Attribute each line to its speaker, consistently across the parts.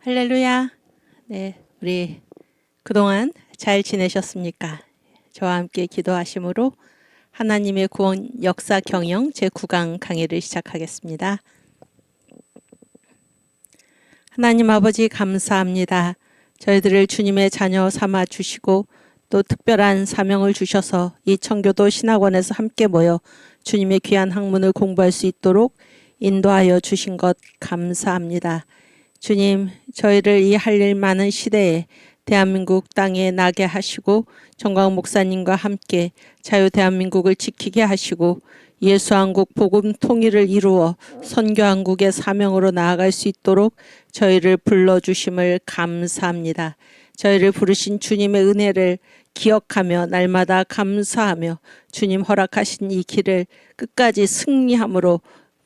Speaker 1: 할렐루야. 네, 우리 그동안 잘 지내셨습니까? 저와 함께 기도하심으로 하나님의 구원 역사 경영 제9강 강의를 시작하겠습니다. 하나님 아버지 감사합니다. 저희들을 주님의 자녀 삼아 주시고 또 특별한 사명을 주셔서 이 청교도 신학원에서 함께 모여 주님의 귀한 학문을 공부할 수 있도록 인도하여 주신 것 감사합니다. 주님, 저희를 이 할 일 많은 시대에 대한민국 땅에 나게 하시고 정광 목사님과 함께 자유 대한민국을 지키게 하시고 예수한국 복음 통일을 이루어 선교한국의 사명으로 나아갈 수 있도록 저희를 불러주심을 감사합니다. 저희를 부르신 주님의 은혜를 기억하며 날마다 감사하며 주님 허락하신 이 길을 끝까지 승리함으로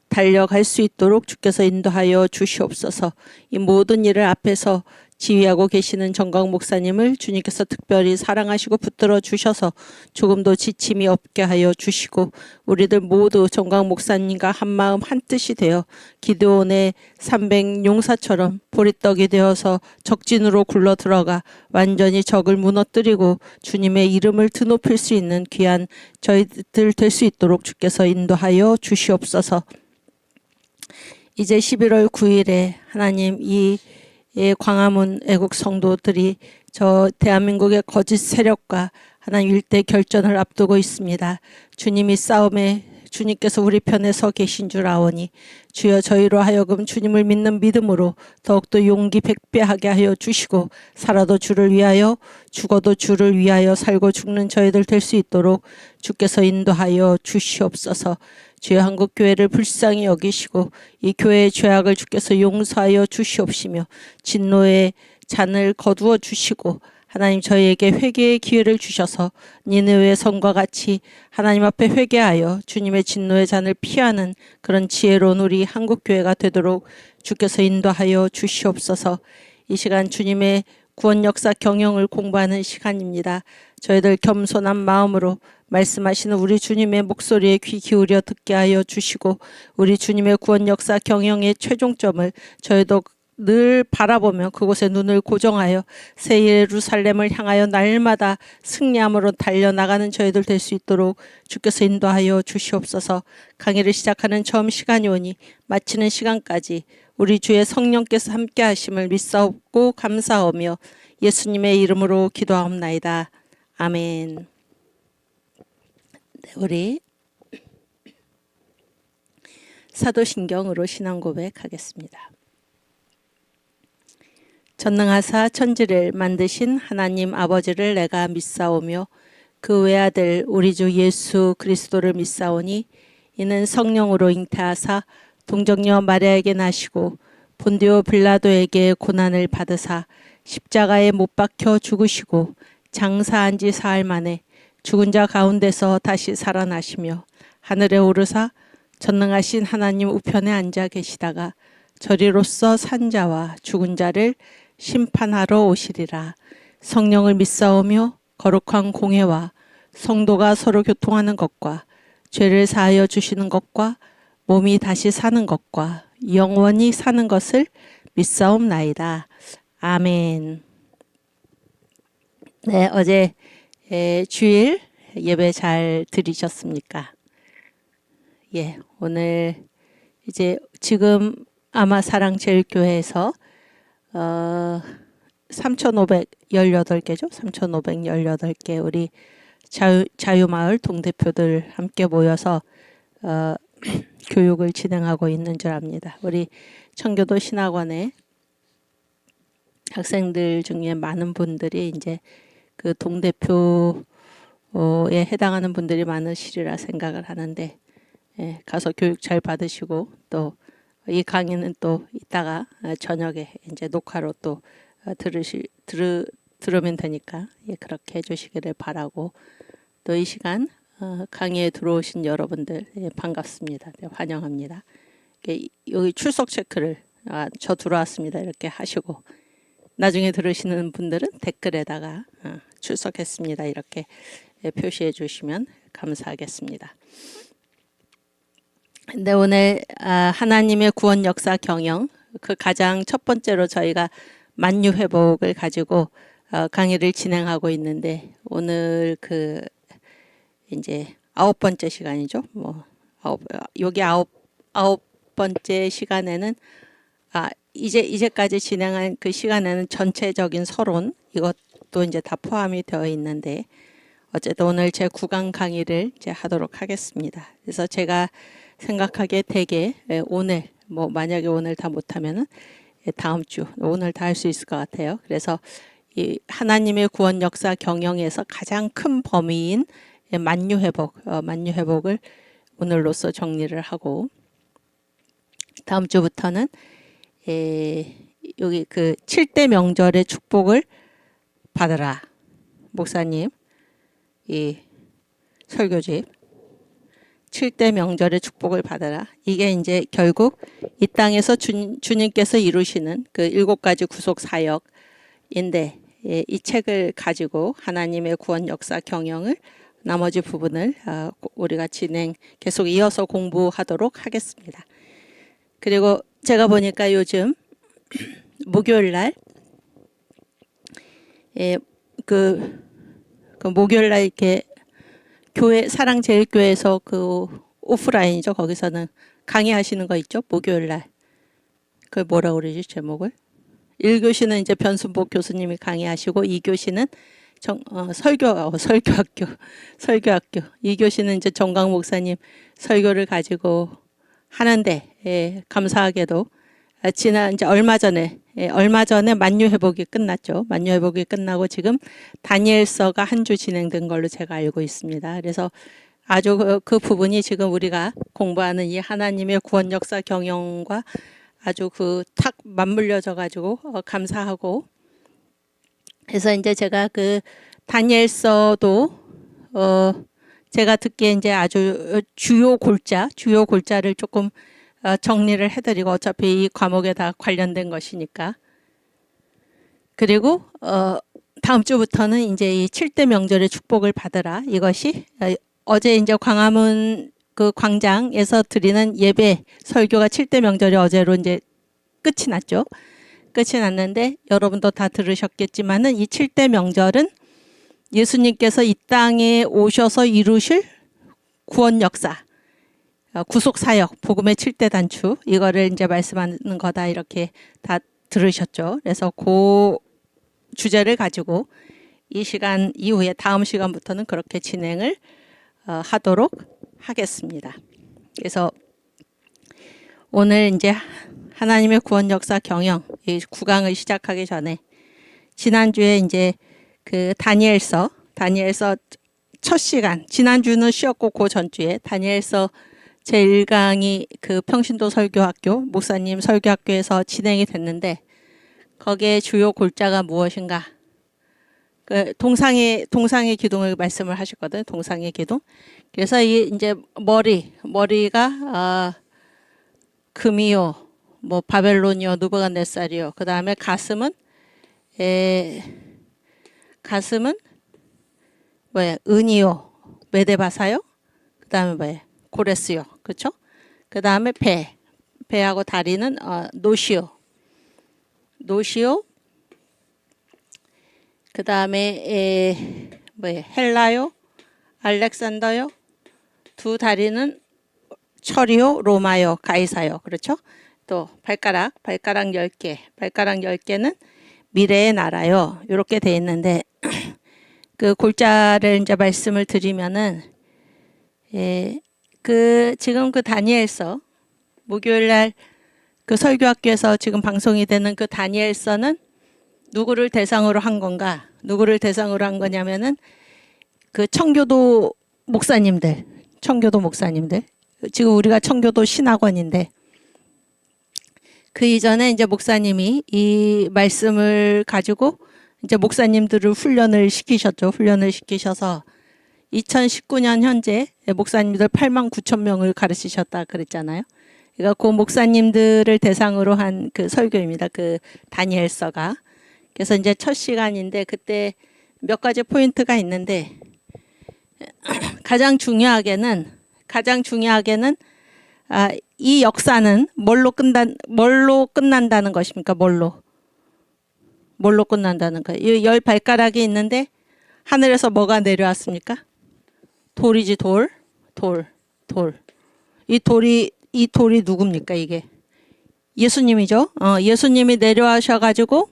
Speaker 1: 달려갈 수 있도록 주께서 인도하여 주시옵소서. 이 모든 일을 앞에서 지휘하고 계시는 정광 목사님을 주님께서 특별히 사랑하시고 붙들어 주셔서 조금도 지침이 없게 하여 주시고 우리들 모두 정광 목사님과 한마음 한뜻이 되어 기드온의 300 용사처럼 보리떡이 되어서 적진으로 굴러 들어가 완전히 적을 무너뜨리고 주님의 이름을 드높일 수 있는 귀한 저희들 될 수 있도록 주께서 인도하여 주시옵소서. 이제 11월 9일에 하나님 이 광화문 애국 성도들이 저 대한민국의 거짓 세력과 하나님 일대 결전을 앞두고 있습니다. 주님이 싸움에 주님께서 우리 편에 서 계신 줄 아오니 주여 저희로 하여금 주님을 믿는 믿음으로 더욱더 용기 백배하게 하여 주시고 살아도 주를 위하여 죽어도 주를 위하여 살고 죽는 저희들 될 수 있도록 주께서 인도하여 주시옵소서. 주여 한국교회를 불쌍히 여기시고 이 교회의 죄악을 주께서 용서하여 주시옵시며 진노의 잔을 거두어 주시고 하나님 저희에게 회개의 기회를 주셔서 니느웨의 성과 같이 하나님 앞에 회개하여 주님의 진노의 잔을 피하는 그런 지혜로운 우리 한국교회가 되도록 주께서 인도하여 주시옵소서. 이 시간 주님의 구원 역사 경영을 공부하는 시간입니다. 저희들 겸손한 마음으로 말씀하시는 우리 주님의 목소리에 귀 기울여 듣게 하여 주시고 우리 주님의 구원 역사 경영의 최종점을 저희도 늘 바라보며 그곳에 눈을 고정하여 새 예루살렘을 향하여 날마다 승리함으로 달려나가는 저희들 될 수 있도록 주께서 인도하여 주시옵소서. 강의를 시작하는 처음 시간이 오니 마치는 시간까지 우리 주의 성령께서 함께 하심을 믿사옵고 감사하며 예수님의 이름으로 기도하옵나이다. 아멘. 네, 우리 사도신경으로 신앙 고백하겠습니다. 전능하사 천지를 만드신 하나님 아버지를 내가 믿사오며 그 외아들 우리 주 예수 그리스도를 믿사오니 이는 성령으로 잉태하사 동정녀 마리아에게 나시고 본디오 빌라도에게 고난을 받으사 십자가에 못 박혀 죽으시고 장사한 지 사흘 만에 죽은 자 가운데서 다시 살아나시며 하늘에 오르사 전능하신 하나님 우편에 앉아 계시다가 저리로서 산 자와 죽은 자를 심판하러 오시리라. 성령을 믿사오며 거룩한 공회와 성도가 서로 교통하는 것과 죄를 사하여 주시는 것과 몸이 다시 사는 것과 영원히 사는 것을 믿사옵나이다. 아멘. 네, 어제 주일 예배 잘 드리셨습니까? 예, 오늘 이제 지금 아마 사랑제일교회에서 3,518개죠? 3,518개 우리 자유마을 동대표들 함께 모여서 교육을 진행하고 있는 줄 압니다. 우리 청교도 신학원의 학생들 중에 많은 분들이 이제 그 동대표에 해당하는 분들이 많으시리라 생각을 하는데 예, 가서 교육 잘 받으시고 또 이 강의는 또 이따가 저녁에 이제 녹화로 또 들으면 되니까 예, 그렇게 해주시기를 바라고 또 이 시간 강의에 들어오신 여러분들 예, 반갑습니다. 네, 환영합니다. 여기 출석 체크를 저 들어왔습니다 이렇게 하시고 나중에 들으시는 분들은 댓글에다가 출석했습니다 이렇게 예, 표시해 주시면 감사하겠습니다. 근데 오늘 하나님의 구원 역사 경영 그 가장 첫 번째로 저희가 만유 회복을 가지고 강의를 진행하고 있는데 오늘 그 이제 9번째 시간이죠. 뭐 여기 아홉 번째 시간에는 이제까지 진행한 그 시간에는 전체적인 서론 이것도 이제 다 포함이 되어 있는데 어쨌든 오늘 제 9강 강의를 이제 하도록 하겠습니다. 그래서 제가 생각하기에 대개 오늘 뭐 만약에 오늘 다 못하면은 다음 주 오늘 다 할 수 있을 것 같아요. 그래서 이 하나님의 구원 역사 경영에서 가장 큰 범위인 만유 회복을 오늘로써 정리를 하고 다음 주부터는 여기 그 7대 명절의 축복을 받으라. 목사님 이 설교집 7대 명절의 축복을 받으라. 이게 이제 결국 이 땅에서 주님께서 이루시는 그 7가지 구속 사역인데 이 책을 가지고 하나님의 구원 역사 경영을 나머지 부분을 우리가 계속 이어서 공부하도록 하겠습니다. 그리고 제가 보니까 요즘 목요일 날 그 목요일 날 이렇게 교회 사랑제일교회에서 그 오프라인이죠. 거기서는 강의하시는 거 있죠. 목요일 날. 그걸 뭐라 그러지 제목을? 1교시는 이제 변순복 교수님이 강의하시고 2교시는 설교학교 2교시는 이제 정강 목사님 설교를 가지고 하는데 감사하게도 지난 이제 얼마 전에 만유 회복이 끝났죠. 만유 회복이 끝나고 지금 다니엘서가 한 주 진행된 걸로 제가 알고 있습니다. 그래서 아주 그 부분이 지금 우리가 공부하는 이 하나님의 구원 역사 경영과 아주 탁 맞물려져 가지고 감사하고 그래서 이제 제가 그 다니엘서도 제가 듣기에 이제 아주 주요 골자를 조금 정리를 해드리고 어차피 이 과목에 다 관련된 것이니까 그리고 다음 주부터는 이제 이 7대 명절의 축복을 받으라. 이것이 어제 이제 광화문 그 광장에서 드리는 예배 설교가 7대 명절이 어제로 이제 끝이 났죠. 끝이 났는데 여러분도 다 들으셨겠지만은 이 7대 명절은 예수님께서 이 땅에 오셔서 이루실 구원 역사, 구속 사역, 복음의 7대 단추 이거를 이제 말씀하는 거다 이렇게 다 들으셨죠. 그래서 그 주제를 가지고 이 시간 이후에 다음 시간부터는 그렇게 진행을 하도록 하겠습니다. 그래서 오늘 이제 하나님의 구원 역사 경영 이 9강을 시작하기 전에 지난주에 이제 그 다니엘서 첫 시간 지난주는 쉬었고 그 전주에 다니엘서 제1강이 그 평신도 설교학교 목사님 설교학교에서 진행이 됐는데 거기에 주요 골자가 무엇인가? 그 동상의 기둥을 말씀을 하셨거든. 동상의 기둥. 그래서 이 이제 머리가 금이요, 뭐 바벨론이요, 느부갓네살이요. 그 다음에 가슴은 뭐야? 은이요, 메데바사요. 그 다음에 뭐야? 고레스요. 그렇죠? 그 다음에 배하고 다리는 노시오. 그 다음에 뭐야? 헬라요, 알렉산더요. 두 다리는 철이요, 로마요, 가이사요. 그렇죠? 또 발가락 10개. 발가락 10개는 미래의 나라요. 이렇게 돼 있는데 그 골자를 이제 말씀을 드리면은 지금 그 다니엘서 목요일 날 그 설교학교에서 지금 방송이 되는 그 다니엘서는 누구를 대상으로 한 건가? 누구를 대상으로 한 거냐면은 그 청교도 목사님들. 지금 우리가 청교도 신학원인데 그 이전에 이제 목사님이 이 말씀을 가지고 이제 목사님들을 훈련을 시키셔서 2019년 현재 목사님들 89,000명을 가르치셨다 그랬잖아요. 그러니까 그 목사님들을 대상으로 한 그 설교입니다. 그 다니엘서가. 그래서 이제 첫 시간인데 그때 몇 가지 포인트가 있는데 가장 중요하게는 이 역사는 뭘로 끝난다는 것입니까? 뭘로 끝난다는 거예요. 이 열 발가락이 있는데 하늘에서 뭐가 내려왔습니까? 돌이지, 돌. 이 돌이 누굽니까, 이게? 예수님이죠. 예수님이 내려와셔가지고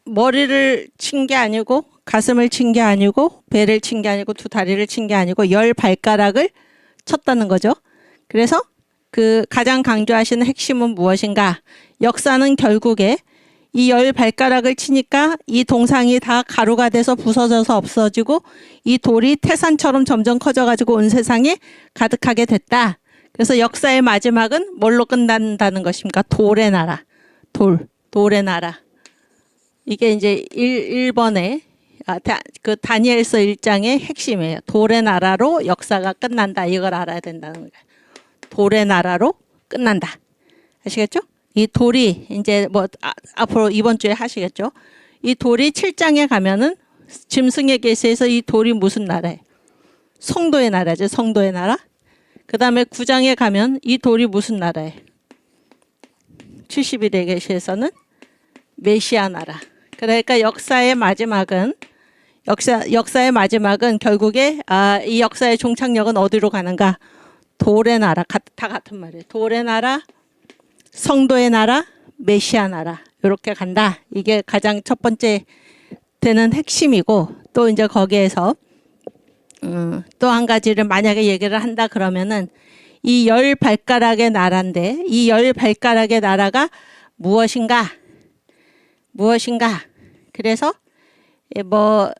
Speaker 1: 머리를 친 게 아니고 가슴을 친 게 아니고 배를 친 게 아니고 두 다리를 친 게 아니고 열 발가락을 쳤다는 거죠. 그래서 그 가장 강조하시는 핵심은 무엇인가? 역사는 결국에 이 열 발가락을 치니까 이 동상이 다 가루가 돼서 부서져서 없어지고 이 돌이 태산처럼 점점 커져가지고 온 세상에 가득하게 됐다. 그래서 역사의 마지막은 뭘로 끝난다는 것입니까? 돌의 나라. 돌의 나라. 이게 이제 1번의 그 다니엘서 1장의 핵심이에요. 돌의 나라로 역사가 끝난다. 이걸 알아야 된다는 거예요. 돌의 나라로 끝난다. 아시겠죠? 이 돌이 이제 뭐 앞으로 이번 주에 하시겠죠? 이 돌이 7장에 가면은 짐승의 계시에서 이 돌이 무슨 나라예요? 성도의 나라죠. 성도의 나라. 그 다음에 9장에 가면 이 돌이 무슨 나라예요? 70일의 계시에서는 메시아 나라. 그러니까 역사의 마지막은 결국에 이 역사의 종착역은 어디로 가는가? 돌의 나라. 다 같은 말이에요. 돌의 나라, 성도의 나라, 메시아 나라. 이렇게 간다. 이게 가장 첫 번째 되는 핵심이고, 또 이제 거기에서 또 한 가지를 만약에 얘기를 한다 그러면은 이 열 발가락의 나라인데 이 열 발가락의 나라가 무엇인가? 그래서 뭐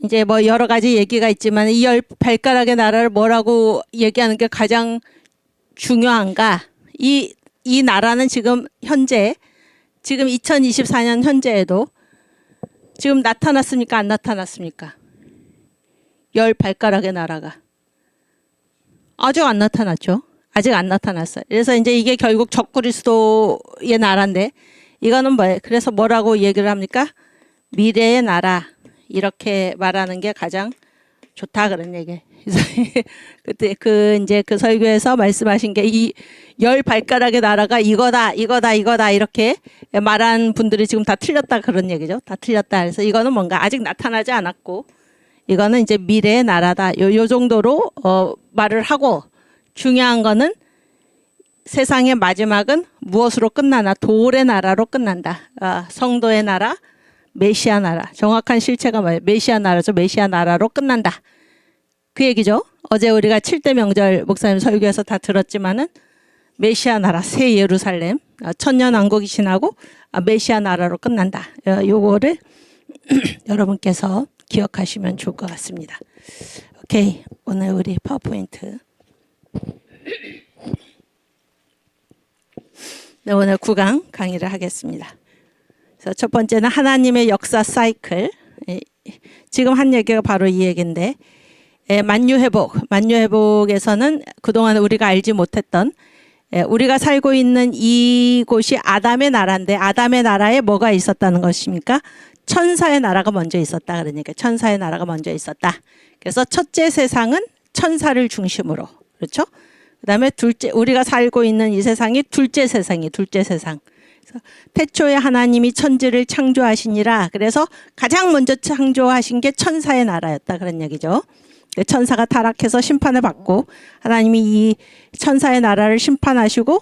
Speaker 1: 이제 뭐 여러 가지 얘기가 있지만 이 열 발가락의 나라를 뭐라고 얘기하는 게 가장 중요한가? 이 나라는 지금 2024년 현재에도 지금 나타났습니까? 안 나타났습니까? 열 발가락의 나라가 아직 안 나타났죠. 아직 안 나타났어요. 그래서 이제 이게 결국 적그리스도의 나라인데 이거는 뭐예요? 그래서 뭐라고 얘기를 합니까? 미래의 나라. 이렇게 말하는 게 가장 좋다 그런 얘기예요. 그래서 그때 그 설교에서 말씀하신 게 이 열 발가락의 나라가 이거다 이렇게 말한 분들이 지금 다 틀렸다 그런 얘기죠. 다 틀렸다. 그래서 이거는 뭔가 아직 나타나지 않았고 이거는 이제 미래의 나라다. 요 정도로 말을 하고 중요한 거는 세상의 마지막은 무엇으로 끝나나? 돌의 나라로 끝난다. 성도의 나라, 메시아 나라. 정확한 실체가 뭐예요? 메시아 나라죠. 메시아 나라로 끝난다. 그 얘기죠. 어제 우리가 7대 명절 목사님 설교에서 다 들었지만은 메시아 나라, 새 예루살렘, 천년왕국이 지나고 메시아 나라로 끝난다. 요거를 여러분께서 기억하시면 좋을 것 같습니다. 오케이. 오늘 우리 파워포인트. 네, 오늘 9강 강의를 하겠습니다. 그래서 첫 번째는 하나님의 역사 사이클. 지금 한 얘기가 바로 이 얘기인데 만유회복에서는 그동안 우리가 알지 못했던 우리가 살고 있는 이곳이 아담의 나라인데 아담의 나라에 뭐가 있었다는 것입니까? 천사의 나라가 먼저 있었다. 그러니까 천사의 나라가 먼저 있었다. 그래서 첫째 세상은 천사를 중심으로. 그렇죠? 그다음에 둘째 우리가 살고 있는 이 세상이 둘째 세상. 그래서 태초에 하나님이 천지를 창조하시니라. 그래서 가장 먼저 창조하신 게 천사의 나라였다. 그런 얘기죠. 천사가 타락해서 심판을 받고 하나님이 이 천사의 나라를 심판하시고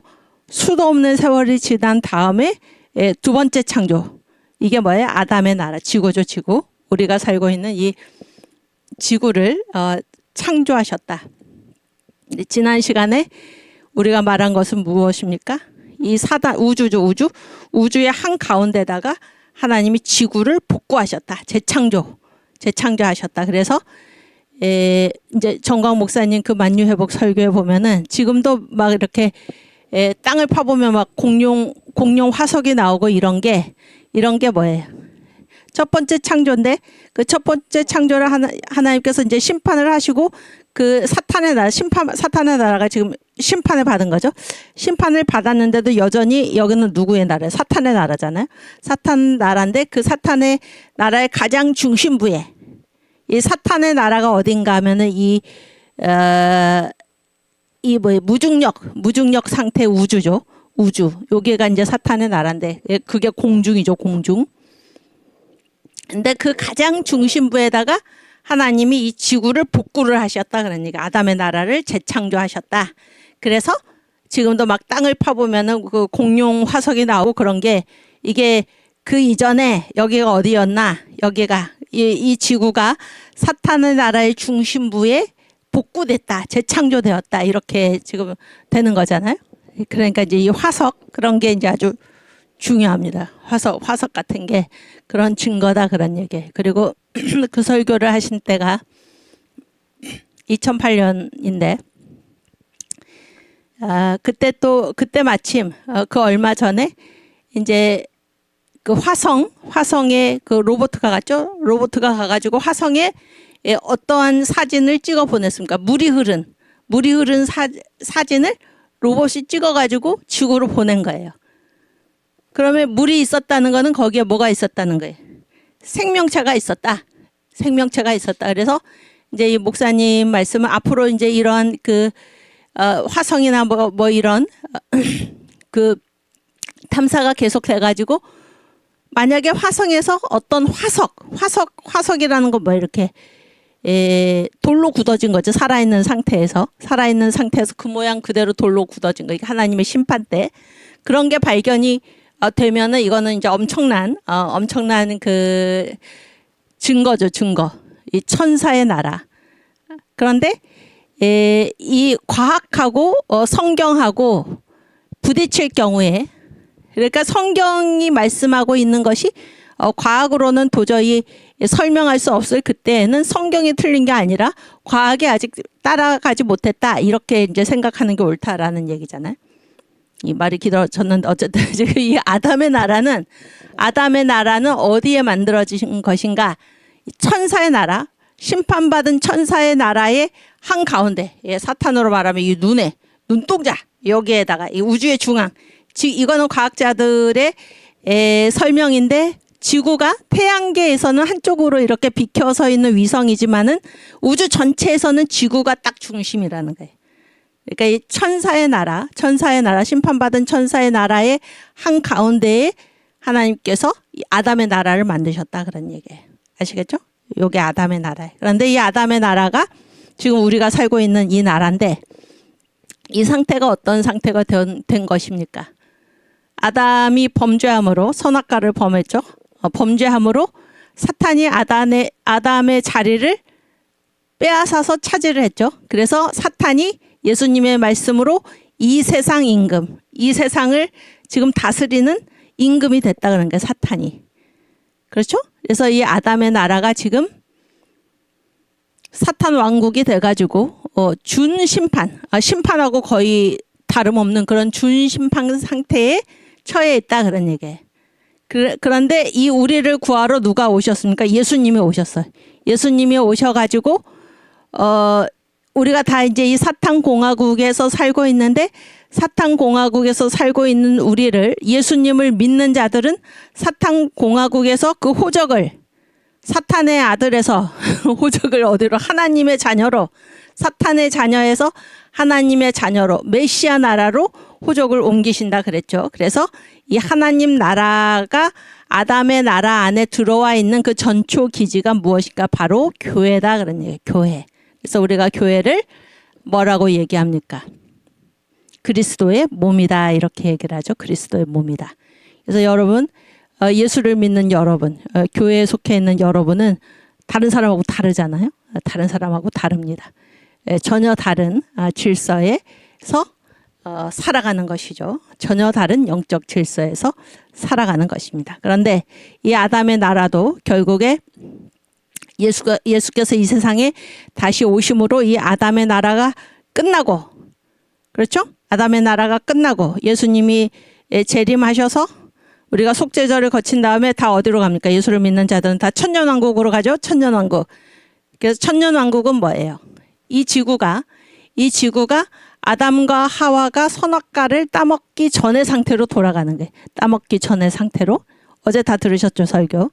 Speaker 1: 수도 없는 세월이 지난 다음에 두 번째 창조. 이게 뭐예요? 아담의 나라. 지구죠, 지구. 우리가 살고 있는 이 지구를 창조하셨다. 지난 시간에 우리가 말한 것은 무엇입니까? 이 우주죠, 우주의 한 가운데다가 하나님이 지구를 복구하셨다. 재창조하셨다. 그래서 이제 정광 목사님 그 만유회복 설교에 보면은 지금도 막 이렇게 땅을 파보면 막 공룡 화석이 나오고 이런 게 뭐예요? 첫 번째 창조인데 그 첫 번째 창조를 하나님께서 이제 심판을 하시고 그 사탄의 나라가 지금 심판을 받은 거죠. 심판을 받았는데도 여전히 여기는 누구의 나라예요? 사탄의 나라잖아요. 사탄 나라인데 그 사탄의 나라의 가장 중심부에 이 사탄의 나라가 어딘가 하면은 이 이 뭐 무중력 상태 우주죠. 우주. 여기가 이제 사탄의 나라인데 그게 공중이죠. 공중. 근데 그 가장 중심부에다가 하나님이 이 지구를 복구를 하셨다 그런 얘기. 아담의 나라를 재창조하셨다. 그래서 지금도 막 땅을 파보면은 그 공룡 화석이 나오고 그런 게 이게 그 이전에 여기가 어디였나? 여기가 이 지구가 사탄의 나라의 중심부에 복구됐다, 재창조되었다 이렇게 지금 되는 거잖아요. 그러니까 이제 이 화석 그런 게 이제 아주 중요합니다. 화석 같은 게 그런 증거다 그런 얘기. 그리고 그 설교를 하신 때가 2008년인데 그때 마침 그 얼마 전에 이제 그 화성에 그 로봇가 갔죠. 로봇가 가가지고 화성에 어떠한 사진을 찍어 보냈습니까? 물이 흐른 사진을 로봇이 찍어가지고 지구로 보낸 거예요. 그러면 물이 있었다는 거는 거기에 뭐가 있었다는 거예요? 생명체가 있었다. 그래서 이제 이 목사님 말씀은 앞으로 이제 이런 그 화성이나 뭐 이런 그 탐사가 계속돼가지고 만약에 화성에서 어떤 화석이라는 거 뭐 이렇게 돌로 굳어진 거죠. 살아있는 상태에서 그 모양 그대로 돌로 굳어진 거. 이게 하나님의 심판 때 그런 게 발견이 되면은 이거는 이제 엄청난 그 증거죠. 증거. 이 천사의 나라. 그런데 이 과학하고 성경하고 부딪힐 경우에 그러니까 성경이 말씀하고 있는 것이 과학으로는 도저히 설명할 수 없을 그때에는 성경이 틀린 게 아니라 과학이 아직 따라가지 못했다 이렇게 이제 생각하는 게 옳다라는 얘기잖아요. 이 말이 길어졌는데 어쨌든 이 아담의 나라는 어디에 만들어진 것인가? 천사의 나라, 심판받은 천사의 나라의 한 가운데, 사탄으로 말하면 이 눈동자 여기에다가 이 우주의 중앙. 이거는 과학자들의 설명인데 지구가 태양계에서는 한쪽으로 이렇게 비켜서 있는 위성이지만은 우주 전체에서는 지구가 딱 중심이라는 거예요. 그러니까 이 천사의 나라, 심판받은 천사의 나라의 한 가운데에 하나님께서 이 아담의 나라를 만드셨다 그런 얘기예요. 아시겠죠? 요게 아담의 나라예요. 그런데 이 아담의 나라가 지금 우리가 살고 있는 이 나라인데 이 상태가 어떤 상태가 된 것입니까? 아담이 범죄함으로 선악과를 범했죠. 범죄함으로 사탄이 아담의 자리를 빼앗아서 차지를 했죠. 그래서 사탄이 예수님의 말씀으로 이 세상 임금, 이 세상을 지금 다스리는 임금이 됐다 그런 거예요. 사탄이. 그렇죠? 그래서 이 아담의 나라가 지금 사탄 왕국이 돼가지고 심판하고 거의 다름없는 그런 준심판 상태에 처해 있다 그런 얘기예요. 그런데 이 우리를 구하러 누가 오셨습니까? 예수님이 오셨어요. 예수님이 오셔가지고 우리가 다 이제 이 사탄 공화국에서 살고 있는데 사탄 공화국에서 살고 있는 우리를 예수님을 믿는 자들은 사탄 공화국에서 그 호적을 사탄의 아들에서 호적을 어디로 하나님의 자녀로 사탄의 자녀에서 하나님의 자녀로 메시아 나라로 호적을 옮기신다 그랬죠. 그래서 이 하나님 나라가 아담의 나라 안에 들어와 있는 그 전초 기지가 무엇일까? 바로 교회다 그런 얘기예요. 교회. 그래서 우리가 교회를 뭐라고 얘기합니까? 그리스도의 몸이다 이렇게 얘기를 하죠. 그리스도의 몸이다. 그래서 여러분 예수를 믿는 여러분 교회에 속해 있는 여러분은 다른 사람하고 다르잖아요. 다른 사람하고 다릅니다. 전혀 다른 질서에서 살아가는 것이죠. 전혀 다른 영적 질서에서 살아가는 것입니다. 그런데 이 아담의 나라도 결국에 예수께서 이 세상에 다시 오심으로 이 아담의 나라가 끝나고 그렇죠? 아담의 나라가 끝나고 예수님이 재림하셔서 우리가 속죄절을 거친 다음에 다 어디로 갑니까? 예수를 믿는 자들은 다 천년왕국으로 가죠. 천년왕국. 그래서 천년왕국은 뭐예요? 이 지구가 아담과 하와가 선악과를 따먹기 전의 상태로 돌아가는 거예요. 따먹기 전의 상태로. 어제 다 들으셨죠, 설교.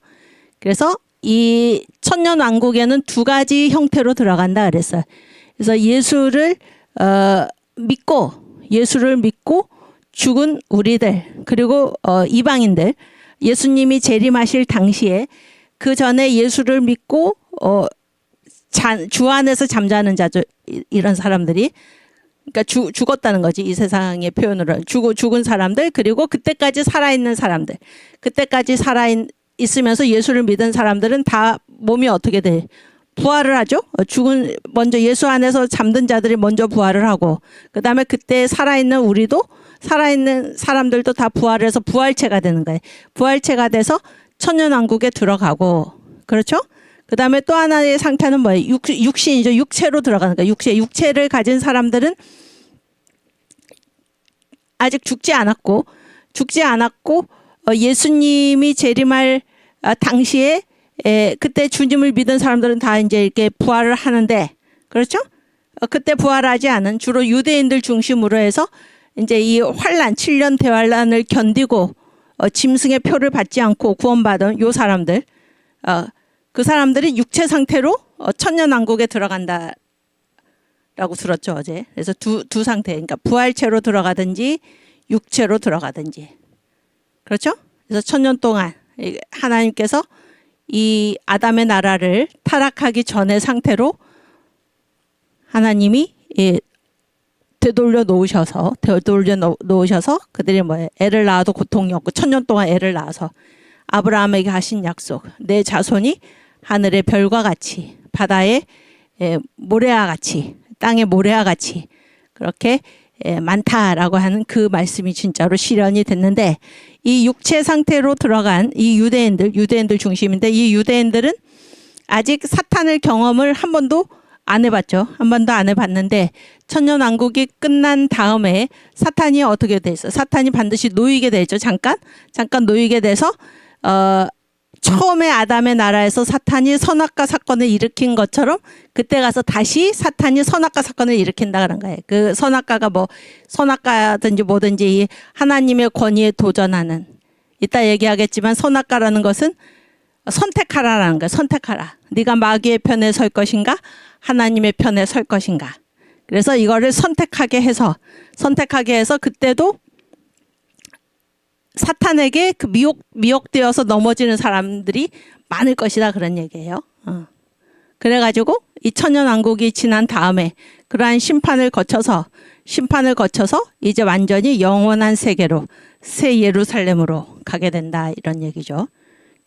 Speaker 1: 그래서 이 천년왕국에는 두 가지 형태로 들어간다 그랬어요. 그래서 예수를 믿고 예수를 믿고 죽은 우리들 그리고 이방인들 예수님이 재림하실 당시에 그 전에 예수를 믿고 주 안에서 잠자는 자들 이런 사람들이 그러니까 죽었다는 거지. 이 세상의 표현으로 죽은 사람들 그리고 그때까지 살아있는 사람들 그때까지 살아있으면서 예수를 믿은 사람들은 다 몸이 어떻게 돼? 부활을 하죠. 먼저 예수 안에서 잠든 자들이 먼저 부활을 하고 그다음에 그때 살아있는 우리도 살아있는 사람들도 다 부활해서 부활체가 되는 거예요. 부활체가 돼서 천년왕국에 들어가고 그렇죠. 그다음에 또 하나의 상태는 뭐예요? 육신이죠. 육체로 들어가는 거예요. 육체를 가진 사람들은 아직 죽지 않았고 예수님이 재림할 당시에 그때 주님을 믿은 사람들은 다 이제 이렇게 부활을 하는데 그렇죠? 그때 부활하지 않은 주로 유대인들 중심으로 해서 이제 이 환란 7년 대환란을 견디고 짐승의 표를 받지 않고 구원받은 요 사람들 그 사람들이 육체 상태로 천년왕국에 들어간다라고 들었죠 어제. 그래서 두 상태 그러니까 부활체로 들어가든지 육체로 들어가든지 그렇죠? 그래서 천년 동안 하나님께서 이 아담의 나라를 타락하기 전의 상태로 하나님이 되돌려 놓으셔서 그들이 뭐예요? 애를 낳아도 고통이 없고 천년 동안 애를 낳아서 아브라함에게 하신 약속 내 자손이 하늘의 별과 같이 바다의 모래와 같이 땅의 모래와 같이 그렇게 많다라고 하는 그 말씀이 진짜로 실현이 됐는데 이 육체 상태로 들어간 이 유대인들 중심인데 이 유대인들은 아직 사탄을 경험을 한 번도 안 해봤죠. 한 번도 안 해봤는데 천년왕국이 끝난 다음에 사탄이 어떻게 돼 있어? 사탄이 반드시 놓이게 되죠. 잠깐 놓이게 돼서 처음에 아담의 나라에서 사탄이 선악과 사건을 일으킨 것처럼 그때 가서 다시 사탄이 선악과 사건을 일으킨다 그런 거예요. 그 선악과가 뭐 선악과든지 뭐든지 하나님의 권위에 도전하는 이따 얘기하겠지만 선악과라는 것은 선택하라라는 거예요. 선택하라. 네가 마귀의 편에 설 것인가 하나님의 편에 설 것인가. 그래서 이거를 선택하게 해서 그때도 사탄에게 그 미혹되어서 넘어지는 사람들이 많을 것이다 그런 얘기예요. 그래가지고 이 천년왕국이 지난 다음에 그러한 심판을 거쳐서 이제 완전히 영원한 세계로 새 예루살렘으로 가게 된다 이런 얘기죠.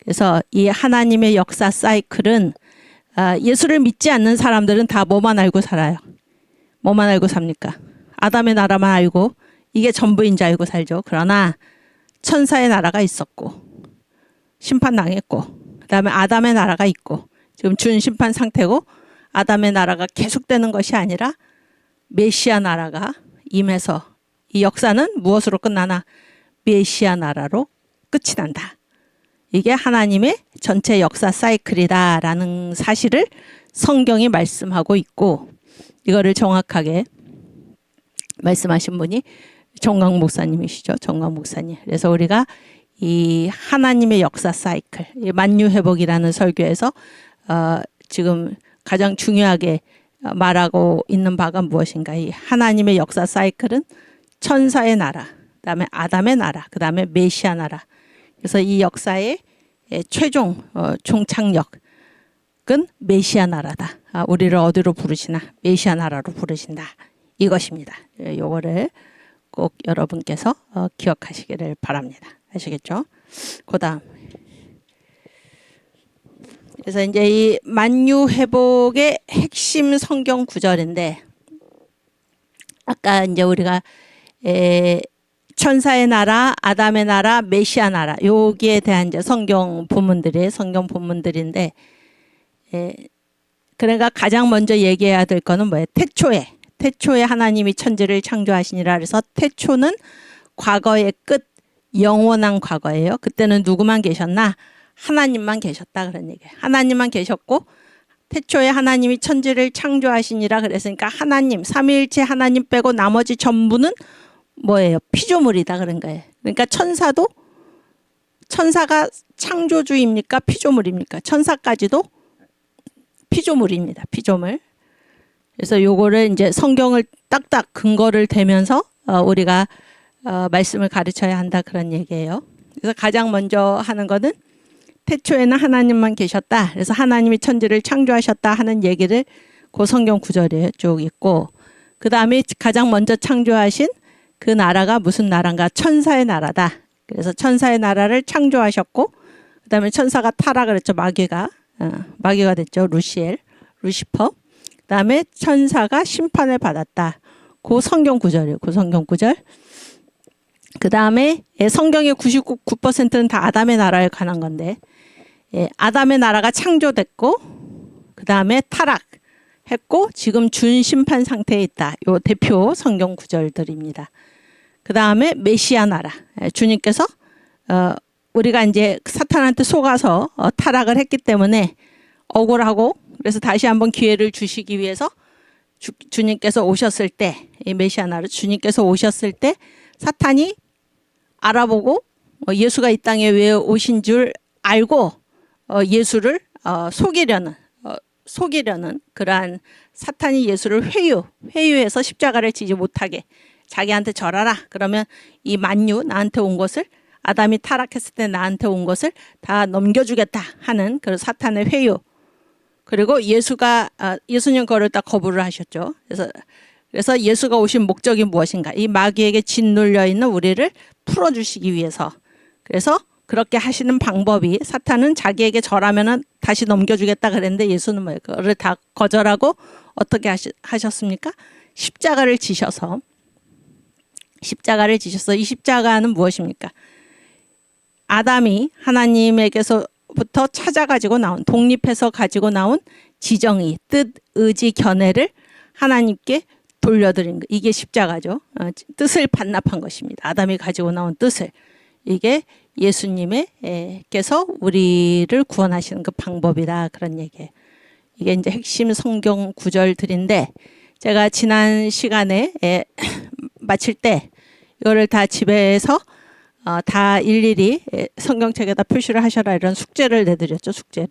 Speaker 1: 그래서 이 하나님의 역사 사이클은 예수를 믿지 않는 사람들은 다 뭐만 알고 살아요. 뭐만 알고 삽니까? 아담의 나라만 알고 이게 전부인 줄 알고 살죠. 그러나 천사의 나라가 있었고 심판당했고 그다음에 아담의 나라가 있고 지금 준심판 상태고 아담의 나라가 계속되는 것이 아니라 메시아 나라가 임해서 이 역사는 무엇으로 끝나나 메시아 나라로 끝이 난다. 이게 하나님의 전체 역사 사이클이다라는 사실을 성경이 말씀하고 있고 이거를 정확하게 말씀하신 분이 정강 목사님이시죠. 정강 목사님. 그래서 우리가 이 하나님의 역사 사이클, 이 만유 회복이라는 설교에서 지금 가장 중요하게 말하고 있는 바가 무엇인가? 이 하나님의 역사 사이클은 천사의 나라, 그다음에 아담의 나라, 그다음에 메시아 나라. 그래서 이 역사의 최종 종착역은 메시아 나라다. 우리를 어디로 부르시나? 메시아 나라로 부르신다. 이것입니다. 요거를 꼭 여러분께서 기억하시기를 바랍니다. 아시겠죠? 그다음. 그래서 이제 이 만유 회복의 핵심 성경 구절인데 아까 이제 우리가 천사의 나라, 아담의 나라, 메시아 나라 여기에 대한 이제 성경 본문들인데 그러니까 가장 먼저 얘기해야 될 거는 뭐예요? 태초에 하나님이 천지를 창조하시니라. 그래서 태초는 과거의 끝, 영원한 과거예요. 그때는 누구만 계셨나? 하나님만 계셨다 그런 얘기예요. 하나님만 계셨고 태초에 하나님이 천지를 창조하시니라 그랬으니까 하나님, 삼위일체 하나님 빼고 나머지 전부는 뭐예요? 피조물이다 그런 거예요. 그러니까 천사가 창조주입니까? 피조물입니까? 천사까지도 피조물입니다. 피조물. 그래서 요거를 이제 성경을 딱딱 근거를 대면서 우리가 말씀을 가르쳐야 한다 그런 얘기예요. 그래서 가장 먼저 하는 거는 태초에는 하나님만 계셨다. 그래서 하나님이 천지를 창조하셨다 하는 얘기를 그 성경 구절에 쭉 있고, 그 다음에 가장 먼저 창조하신 그 나라가 무슨 나라인가? 천사의 나라다. 그래서 천사의 나라를 창조하셨고, 그 다음에 천사가 타락을 했죠. 마귀가 됐죠. 루시퍼. 그 다음에 천사가 심판을 받았다. 그 성경 구절이에요. 그 성경 구절. 그 다음에 성경의 99%는 다 아담의 나라에 관한 건데, 아담의 나라가 창조됐고, 그 다음에 타락했고, 지금 준심판 상태에 있다. 요 대표 성경 구절들입니다. 그 다음에 메시아 나라. 주님께서 우리가 이제 사탄한테 속아서 타락을 했기 때문에 억울하고, 그래서 다시 한번 기회를 주시기 위해서 주님께서 오셨을 때, 이 메시아 나라 주님께서 오셨을 때 사탄이 알아보고 예수가 이 땅에 왜 오신 줄 알고 예수를 속이려는 그러한 사탄이 예수를 회유해서 십자가를 지지 못하게 자기한테 절하라. 그러면 이 만유 나한테 온 것을, 아담이 타락했을 때 나한테 온 것을 다 넘겨주겠다 하는 그런 사탄의 회유. 그리고 예수님 그거를 다 거부를 하셨죠. 그래서 예수가 오신 목적이 무엇인가? 이 마귀에게 짓눌려 있는 우리를 풀어주시기 위해서. 그래서 그렇게 하시는 방법이, 사탄은 자기에게 절하면은 다시 넘겨주겠다 그랬는데 예수는 뭐예요? 그거를 다 거절하고 어떻게 하셨습니까? 십자가를 지셔서 이 십자가는 무엇입니까? 아담이 하나님에게서부터 찾아가지고 나온, 독립해서 가지고 나온 지정의, 뜻, 의지, 견해를 하나님께 돌려드린 거. 이게 십자가죠. 뜻을 반납한 것입니다. 아담이 가지고 나온 뜻을. 이게 예수님께서 우리를 구원하시는 그 방법이다. 그런 얘기예요. 이게 이제 핵심 성경 구절들인데, 제가 지난 시간에 마칠 때 이거를 다 집에서 다 일일이 성경책에다 표시를 하셔라 이런 숙제를 내드렸죠. 숙제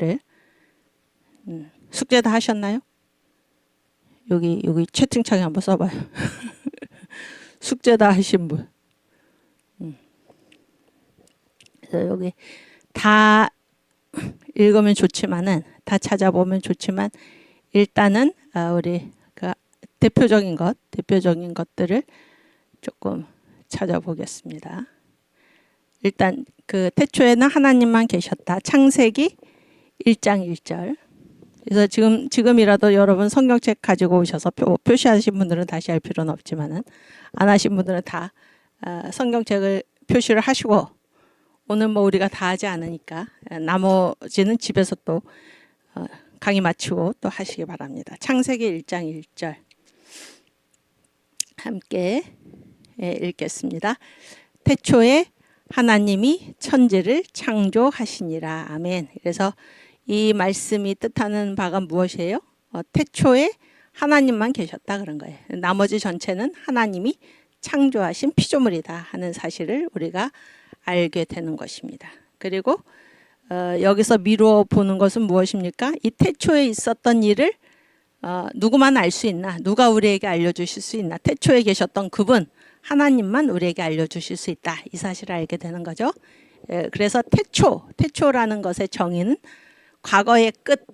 Speaker 1: 다 하셨나요? 여기 채팅창에 한번 써봐요. 숙제 다 하신 분. 그래서 여기 다 읽으면 좋지만은, 다 찾아보면 좋지만, 일단은 우리 그 대표적인 것들을 조금 찾아보겠습니다. 일단 그 태초에는 하나님만 계셨다. 창세기 1장 1절. 그래서 지금이라도 여러분 성경책 가지고 오셔서 표시하신 분들은 다시 할 필요는 없지만은, 안 하신 분들은 다 성경책을 표시를 하시고, 오늘 뭐 우리가 다 하지 않으니까 나머지는 집에서 또 강의 마치고 또 하시기 바랍니다. 창세기 1장 1절 함께 읽겠습니다. 태초에 하나님이 천지를 창조하시니라. 아멘. 그래서 이 말씀이 뜻하는 바가 무엇이에요? 태초에 하나님만 계셨다 그런 거예요. 나머지 전체는 하나님이 창조하신 피조물이다 하는 사실을 우리가 알게 되는 것입니다. 그리고 여기서 미루어 보는 것은 무엇입니까? 이 태초에 있었던 일을 누구만 알 수 있나? 누가 우리에게 알려주실 수 있나? 태초에 계셨던 그분 하나님만 우리에게 알려주실 수 있다. 이 사실을 알게 되는 거죠. 그래서 태초라는 것의 정의는 과거의 끝,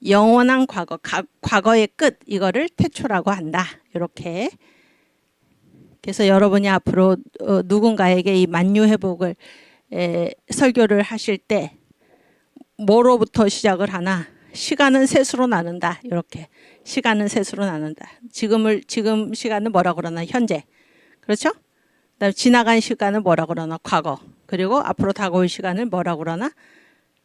Speaker 1: 영원한 과거의 끝, 이거를 태초라고 한다. 이렇게. 그래서 여러분이 앞으로 누군가에게 이 만유회복을 설교를 하실 때 뭐로부터 시작을 하나? 시간은 셋으로 나눈다. 이렇게. 시간은 셋으로 나눈다. 지금 시간은 뭐라고 그러나? 현재. 그렇죠? 그다음에 지나간 시간은 뭐라고 그러나? 과거. 그리고 앞으로 다가올 시간을 뭐라고 그러나?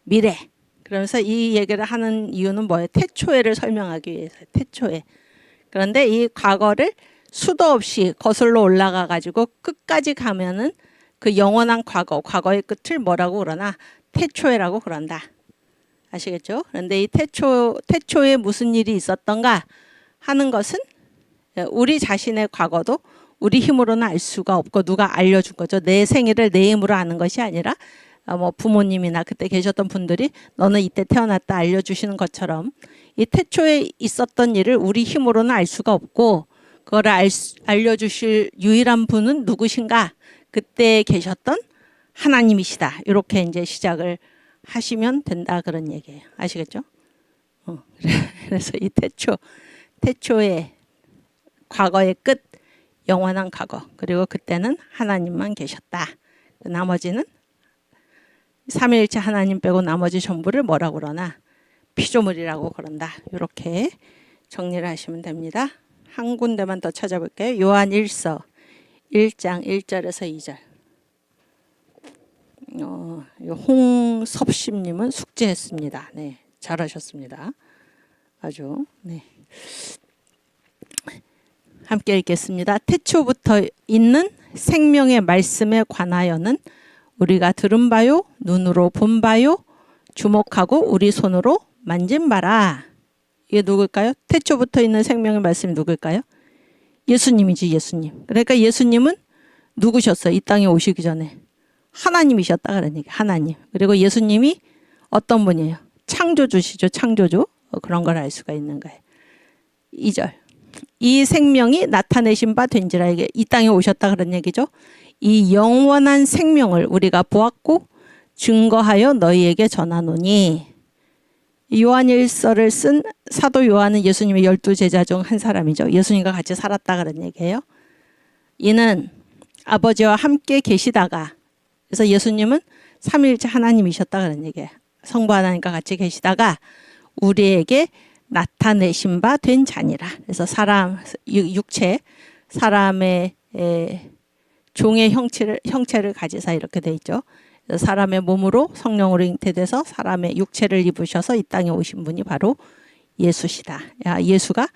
Speaker 1: 미래. 그래서 이 얘기를 하는 이유는 뭐예요? 태초에를 설명하기 위해서. 태초에. 그런데 이 과거를 수도 없이 거슬러 올라가 가지고 끝까지 가면은 그 영원한 과거의 끝을 뭐라고 그러나? 태초에라고 그런다. 아시겠죠? 그런데 이 태초에 무슨 일이 있었던가 하는 것은 우리 자신의 과거도 우리 힘으로는 알 수가 없고 누가 알려준 거죠. 내 생일을 내 힘으로 아는 것이 아니라 뭐 부모님이나 그때 계셨던 분들이 너는 이때 태어났다 알려주시는 것처럼 이 태초에 있었던 일을 우리 힘으로는 알 수가 없고 그거를 알려주실 유일한 분은 누구신가? 그때 계셨던 하나님이시다. 이렇게 이제 시작을 하시면 된다 그런 얘기예요. 아시겠죠? 그래서 이 태초의 과거의 끝, 영원한 과거. 그리고 그때는 하나님만 계셨다. 나머지는 삼위일체 하나님 빼고 나머지 전부를 뭐라고 그러나 피조물이라고 그런다. 이렇게 정리를 하시면 됩니다. 한 군데만 더 찾아볼게요. 요한 1서 1장 1절에서 2절. 홍섭심님은 숙제했습니다. 네, 잘하셨습니다. 아주. 네. 함께 읽겠습니다. 태초부터 있는 생명의 말씀에 관하여는 우리가 들은 바요, 눈으로 본 바요, 주목하고 우리 손으로 만진 바라. 이게 누굴까요? 태초부터 있는 생명의 말씀이 누굴까요? 예수님이지, 예수님. 그러니까 예수님은 누구셨어요? 이 땅에 오시기 전에. 하나님이셨다 그런 얘기. 하나님. 그리고 예수님이 어떤 분이에요? 창조주시죠. 창조주. 그런 걸 알 수가 있는 거예요. 2절. 이 생명이 나타내신 바 된지라. 이게 이 땅에 오셨다 그런 얘기죠. 이 영원한 생명을 우리가 보았고 증거하여 너희에게 전하노니. 요한일서를 쓴 사도 요한은 예수님의 12제자 중 한 사람이죠. 예수님과 같이 살았다 그런 얘기예요. 이는 아버지와 함께 계시다가, 그래서 예수님은 삼위일체 하나님이셨다 그런 얘기예요. 성부 하나님과 같이 계시다가 우리에게 나타내신 바 된 자니라. 그래서 사람 육체, 사람의 종의 형체를 가지사 이렇게 돼 있죠. 사람의 몸으로 성령으로 잉태돼서 사람의 육체를 입으셔서 이 땅에 오신 분이 바로 예수시다. 예수가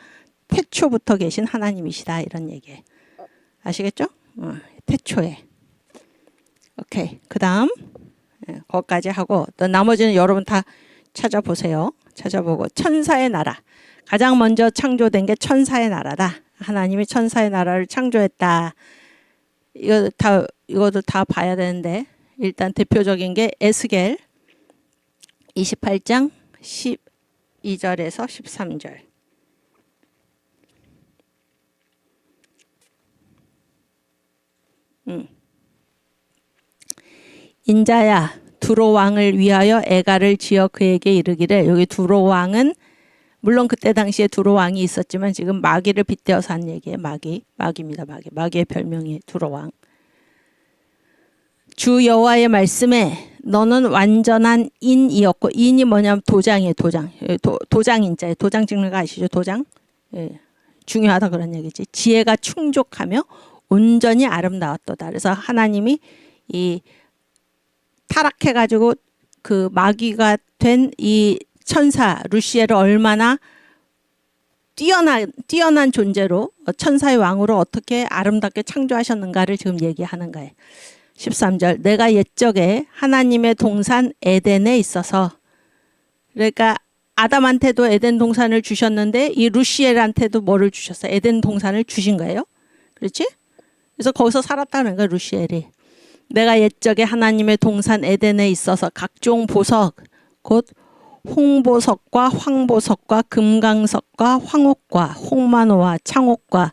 Speaker 1: 태초부터 계신 하나님이시다 이런 얘기예요. 아시겠죠? 태초에. 오케이. 그 다음 거기까지 하고 또 나머지는 여러분 다 찾아보세요. 찾아보고 천사의 나라. 가장 먼저 창조된 게 천사의 나라다. 하나님이 천사의 나라를 창조했다. 이것도 다 봐야 되는데 일단 대표적인 게 에스겔 28장 12절에서 13절. 인자야 두로 왕을 위하여 애가를 지어 그에게 이르기를. 여기 두로 왕은 물론 그때 당시에 두로 왕이 있었지만 지금 마귀를 빗대어서 한 얘기예요. 마귀입니다. 마귀의 별명이 두로 왕. 주 여호와의 말씀에 너는 완전한 인이었고, 인이 뭐냐면 도장이에요. 도장인자예요. 도장 찍는 거 아시죠? 도장. 예, 중요하다 그런 얘기지. 지혜가 충족하며 온전히 아름다웠도다. 그래서 하나님이 이 타락해가지고 그 마귀가 된 이 천사 루시엘을 얼마나 뛰어난 존재로 천사의 왕으로 어떻게 아름답게 창조하셨는가를 지금 얘기하는 거예요. 13절. 내가 옛적에 하나님의 동산 에덴에 있어서, 그러니까 아담한테도 에덴 동산을 주셨는데 이 루시엘한테도 뭐를 주셨어요? 에덴 동산을 주신 거예요. 그렇지? 그래서 거기서 살았다는 거예요. 루시엘이. 내가 옛적에 하나님의 동산 에덴에 있어서 각종 보석 곧 홍보석과 황보석과 금강석과 황옥과 홍만호와 창옥과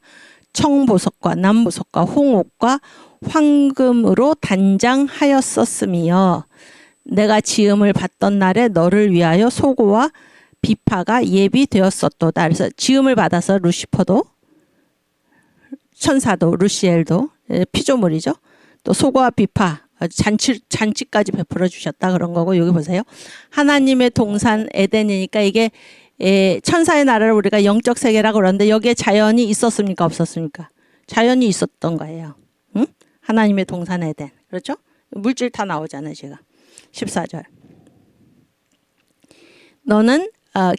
Speaker 1: 청보석과 남보석과 홍옥과 황금으로 단장하였었으며 내가 지음을 받던 날에 너를 위하여 소고와 비파가 예비되었었도다. 그래서 지음을 받아서 루시퍼도 천사도 루시엘도 피조물이죠. 또 소고와 비파 잔치까지 베풀어 주셨다 그런 거고, 여기 보세요. 하나님의 동산 에덴이니까 이게 천사의 나라를 우리가 영적 세계라고 그러는데 여기에 자연이 있었습니까? 없었습니까? 자연이 있었던 거예요. 응? 하나님의 동산 에덴. 그렇죠? 물질 다 나오잖아요. 제가 14절. 너는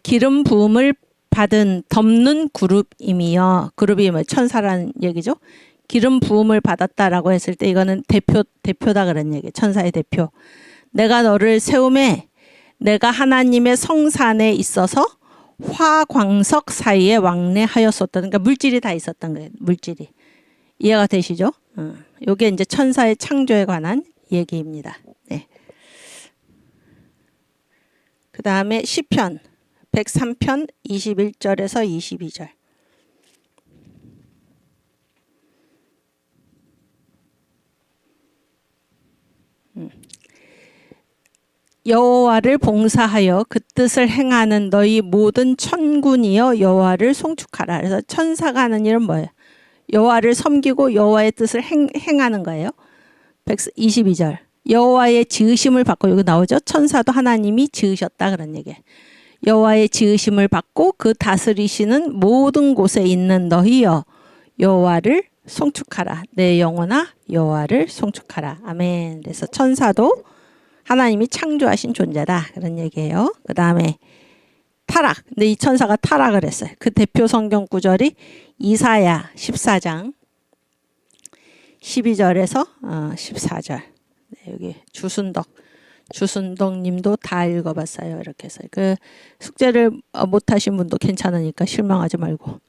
Speaker 1: 기름 부음을 받은 덮는 그룹이며, 그룹이 뭐 천사라는 얘기죠. 기름 부음을 받았다라고 했을 때 이거는 대표다 그런 얘기. 천사의 대표. 내가 너를 세움에 내가 하나님의 성산에 있어서 화광석 사이에 왕래하였었다. 그러니까 물질이 다 있었던 거예요. 물질이. 이해가 되시죠? 이게 이제 천사의 창조에 관한 얘기입니다. 네. 그 다음에 시편 103편 21절에서 22절. 여호와를 봉사하여 그 뜻을 행하는 너희 모든 천군이여 여호와를 송축하라. 그래서 천사가 하는 일은 뭐예요? 여호와를 섬기고 여호와의 뜻을 행하는 거예요. 122절. 여호와의 지으심을 받고, 여기 나오죠? 천사도 하나님이 지으셨다 그런 얘기예요. 여호와의 지으심을 받고 그 다스리시는 모든 곳에 있는 너희여 여호와를 송축하라. 내 영혼아 여호와를 송축하라. 아멘. 그래서 천사도 하나님이 창조하신 존재다 그런 얘기예요. 그 다음에 타락. 근데 이 천사가 타락을 했어요. 그 대표 성경 구절이 이사야 14장 12절에서 14절. 네, 여기 주순덕 님도 다 읽어봤어요. 이렇게 해서 그 숙제를 못하신 분도 괜찮으니까 실망하지 말고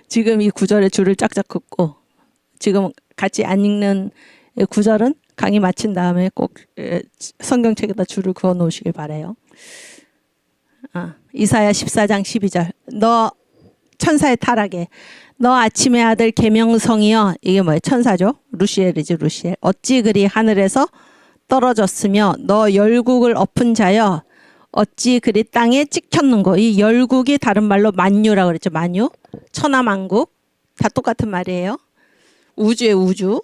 Speaker 1: 지금 이 구절에 줄을 쫙쫙 긋고 지금 같이 안 읽는 구절은 강의 마친 다음에 꼭 성경책에다 줄을 그어 놓으시길 바래요. 이사야 14장 12절. 너 천사의 타락에 너 아침의 아들 계명성이여. 이게 뭐예요? 천사죠. 루시엘이지 루시엘. 어찌 그리 하늘에서 떨어졌으며 너 열국을 엎은 자여 어찌 그리 땅에 찍혔는고. 이 열국이 다른 말로 만유라고 그랬죠. 만유. 천하만국. 다 똑같은 말이에요. 우주의 우주.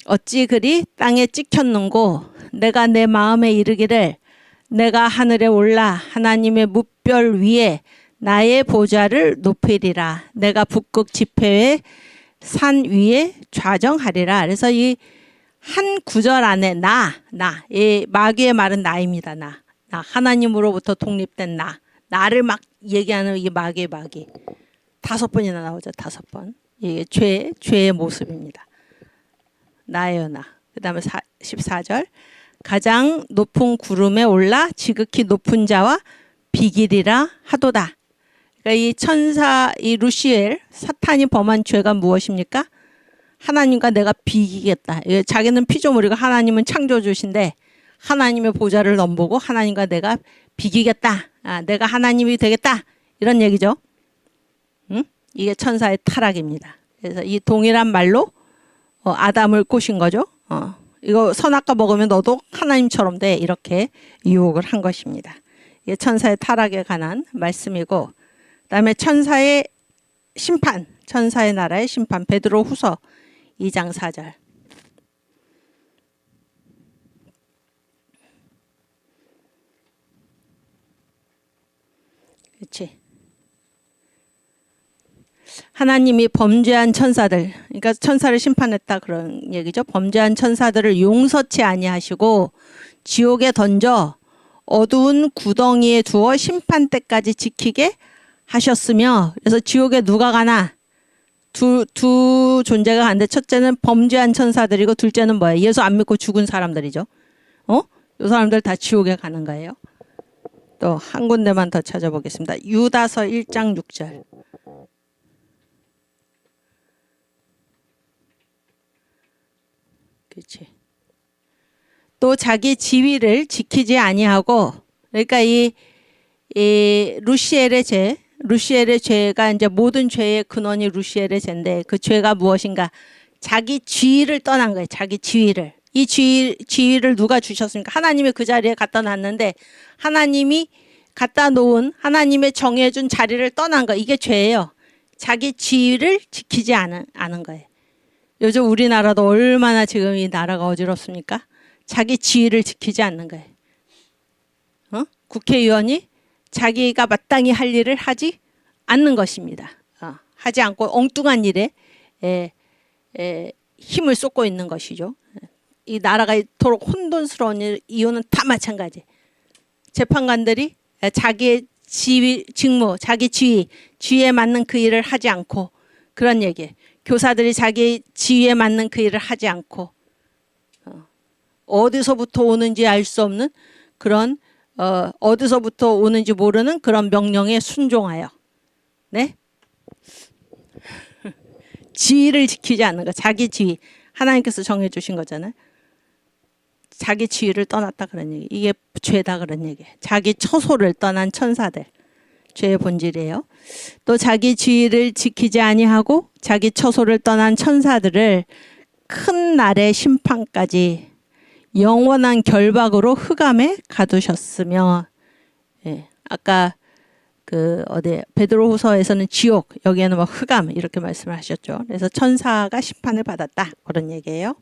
Speaker 1: 어찌 그리 땅에 찍혔는고. 내가 내 마음에 이르기를 내가 하늘에 올라 하나님의 뭇별 위에 나의 보좌를 높이리라. 내가 북극 지폐의 산 위에 좌정하리라. 그래서 이 한 구절 안에 이 마귀의 말은 나입니다. 나 하나님으로부터 독립된 나를 막 얘기하는 이 마귀 5번이나 나오죠. 5번. 이게 죄의 모습입니다. 나예요 나. 그 다음에 14절. 가장 높은 구름에 올라 지극히 높은 자와 비기리라 하도다. 그러니까 이 천사, 이 루시엘, 사탄이 범한 죄가 무엇입니까? 하나님과 내가 비기겠다. 자기는 피조물이고 하나님은 창조주신데 하나님의 보좌를 넘보고 하나님과 내가 비기겠다. 내가 하나님이 되겠다. 이런 얘기죠. 이게 천사의 타락입니다. 그래서 이 동일한 말로 아담을 꼬신 거죠. 이거 선악과 먹으면 너도 하나님처럼 돼. 이렇게 유혹을 한 것입니다. 이게 천사의 타락에 관한 말씀이고, 그다음에 천사의 심판, 천사의 나라의 심판. 베드로 후서 2장 4절. 그렇지. 하나님이 범죄한 천사들, 그러니까 천사를 심판했다 그런 얘기죠. 범죄한 천사들을 용서치 아니하시고 지옥에 던져 어두운 구덩이에 두어 심판 때까지 지키게 하셨으며. 그래서 지옥에 누가 가나? 두 존재가 가는데 첫째는 범죄한 천사들이고 둘째는 뭐예요? 예수 안 믿고 죽은 사람들이죠. 이 사람들 다 지옥에 가는 거예요. 또 한 군데만 더 찾아보겠습니다. 유다서 1장 6절. 그렇지. 또 자기 지위를 지키지 아니하고, 그러니까 이 루시엘의 죄가 이제 모든 죄의 근원이 루시엘의 죄인데 그 죄가 무엇인가? 자기 지위를 떠난 거예요. 자기 지위를. 이 지위를 누가 주셨습니까? 하나님이 그 자리에 갖다 놨는데 하나님이 갖다 놓은 하나님의 정해준 자리를 떠난 거. 이게 죄예요. 자기 지위를 지키지 않은 거예요. 요즘 우리나라도 얼마나 지금 이 나라가 어지럽습니까? 자기 지위를 지키지 않는 거예요. 국회의원이 자기가 마땅히 할 일을 하지 않는 것입니다. 하지 않고 엉뚱한 일에 힘을 쏟고 있는 것이죠. 이 나라가 이토록 혼돈스러운 이유는 다 마찬가지. 재판관들이 자기의 직무, 자기 지위에 맞는 그 일을 하지 않고, 그런 얘기예요. 교사들이 자기 지위에 맞는 그 일을 하지 않고 어디서부터 오는지 알 수 없는 그런 어디서부터 오는지 모르는 그런 명령에 순종하여 지위를 지키지 않는 거. 자기 지위. 하나님께서 정해 주신 거잖아요. 자기 지위를 떠났다 그런 얘기. 이게 죄다 그런 얘기. 자기 처소를 떠난 천사들. 죄의 본질이에요. 또 자기 지위를 지키지 아니하고 자기 처소를 떠난 천사들을 큰 날의 심판까지 영원한 결박으로 흑암에 가두셨으며, 예, 아까 그 어디 베드로후서에서는 지옥, 여기에는 뭐 흑암 이렇게 말씀을 하셨죠. 그래서 천사가 심판을 받았다 그런 얘기예요.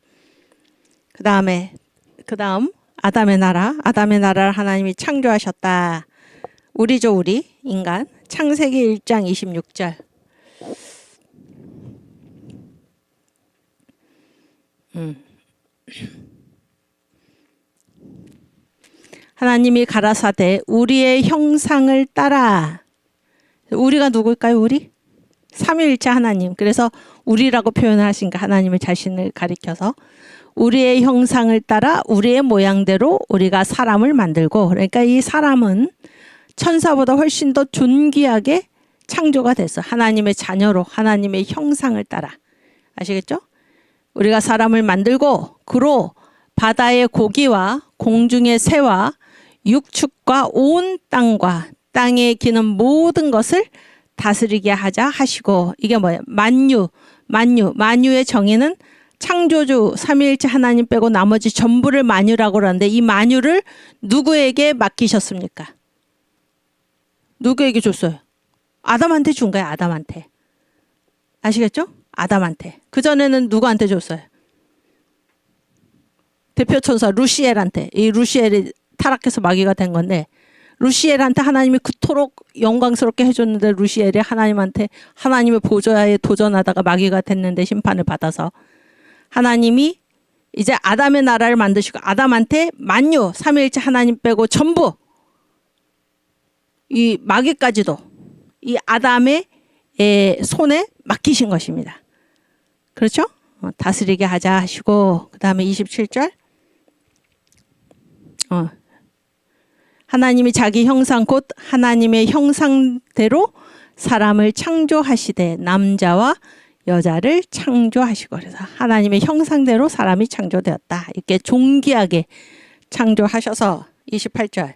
Speaker 1: 그다음 아담의 나라를 하나님이 창조하셨다. 우리죠, 우리 인간. 창세기 1장 26절. 하나님이 가라사대 우리의 형상을 따라. 우리가 누굴까요? 우리? 삼위일체 하나님. 그래서 우리라고 표현을 하신가, 하나님의 자신을 가리켜서 우리의 형상을 따라 우리의 모양대로 우리가 사람을 만들고, 그러니까 이 사람은 천사보다 훨씬 더 존귀하게 창조가 됐어. 하나님의 자녀로 하나님의 형상을 따라. 아시겠죠? 우리가 사람을 만들고 그로 바다의 고기와 공중의 새와 육축과 온 땅과 땅에 기는 모든 것을 다스리게 하자 하시고, 이게 뭐예요? 만유의 정의는 창조주 삼위일체 하나님 빼고 나머지 전부를 만유라고 그러는데, 이 만유를 누구에게 맡기셨습니까? 누구에게 줬어요? 아담한테 준 거예요. 아담한테. 아시겠죠? 아담한테. 그전에는 누구한테 줬어요? 대표 천사 루시엘한테. 이 루시엘이 타락해서 마귀가 된 건데, 루시엘한테 하나님이 그토록 영광스럽게 해줬는데 루시엘이 하나님의 보좌에 도전하다가 마귀가 됐는데 심판을 받아서 하나님이 이제 아담의 나라를 만드시고 아담한테 만유, 삼위일체 하나님 빼고 전부 이 마귀까지도 이 아담의 손에 맡기신 것입니다. 그렇죠? 다스리게 하자 하시고, 그 다음에 27절. 하나님이 자기 형상 곧 하나님의 형상대로 사람을 창조하시되 남자와 여자를 창조하시고, 그래서 하나님의 형상대로 사람이 창조되었다. 이렇게 존귀하게 창조하셔서 28절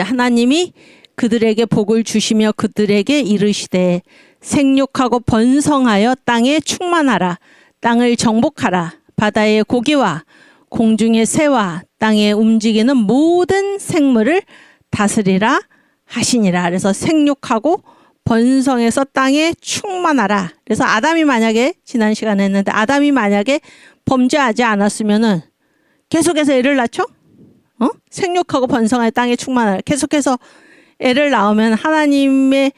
Speaker 1: 하나님이 그들에게 복을 주시며 그들에게 이르시되 생육하고 번성하여 땅에 충만하라. 땅을 정복하라. 바다의 고기와 공중의 새와 땅에 움직이는 모든 생물을 다스리라 하시니라. 그래서 생육하고 번성해서 땅에 충만하라. 그래서 아담이 만약에 지난 시간에 했는데 아담이 만약에 범죄하지 않았으면은 계속해서 애를 낳죠? 생육하고 번성하여 땅에 충만하라. 계속해서 애를 낳으면 하나님이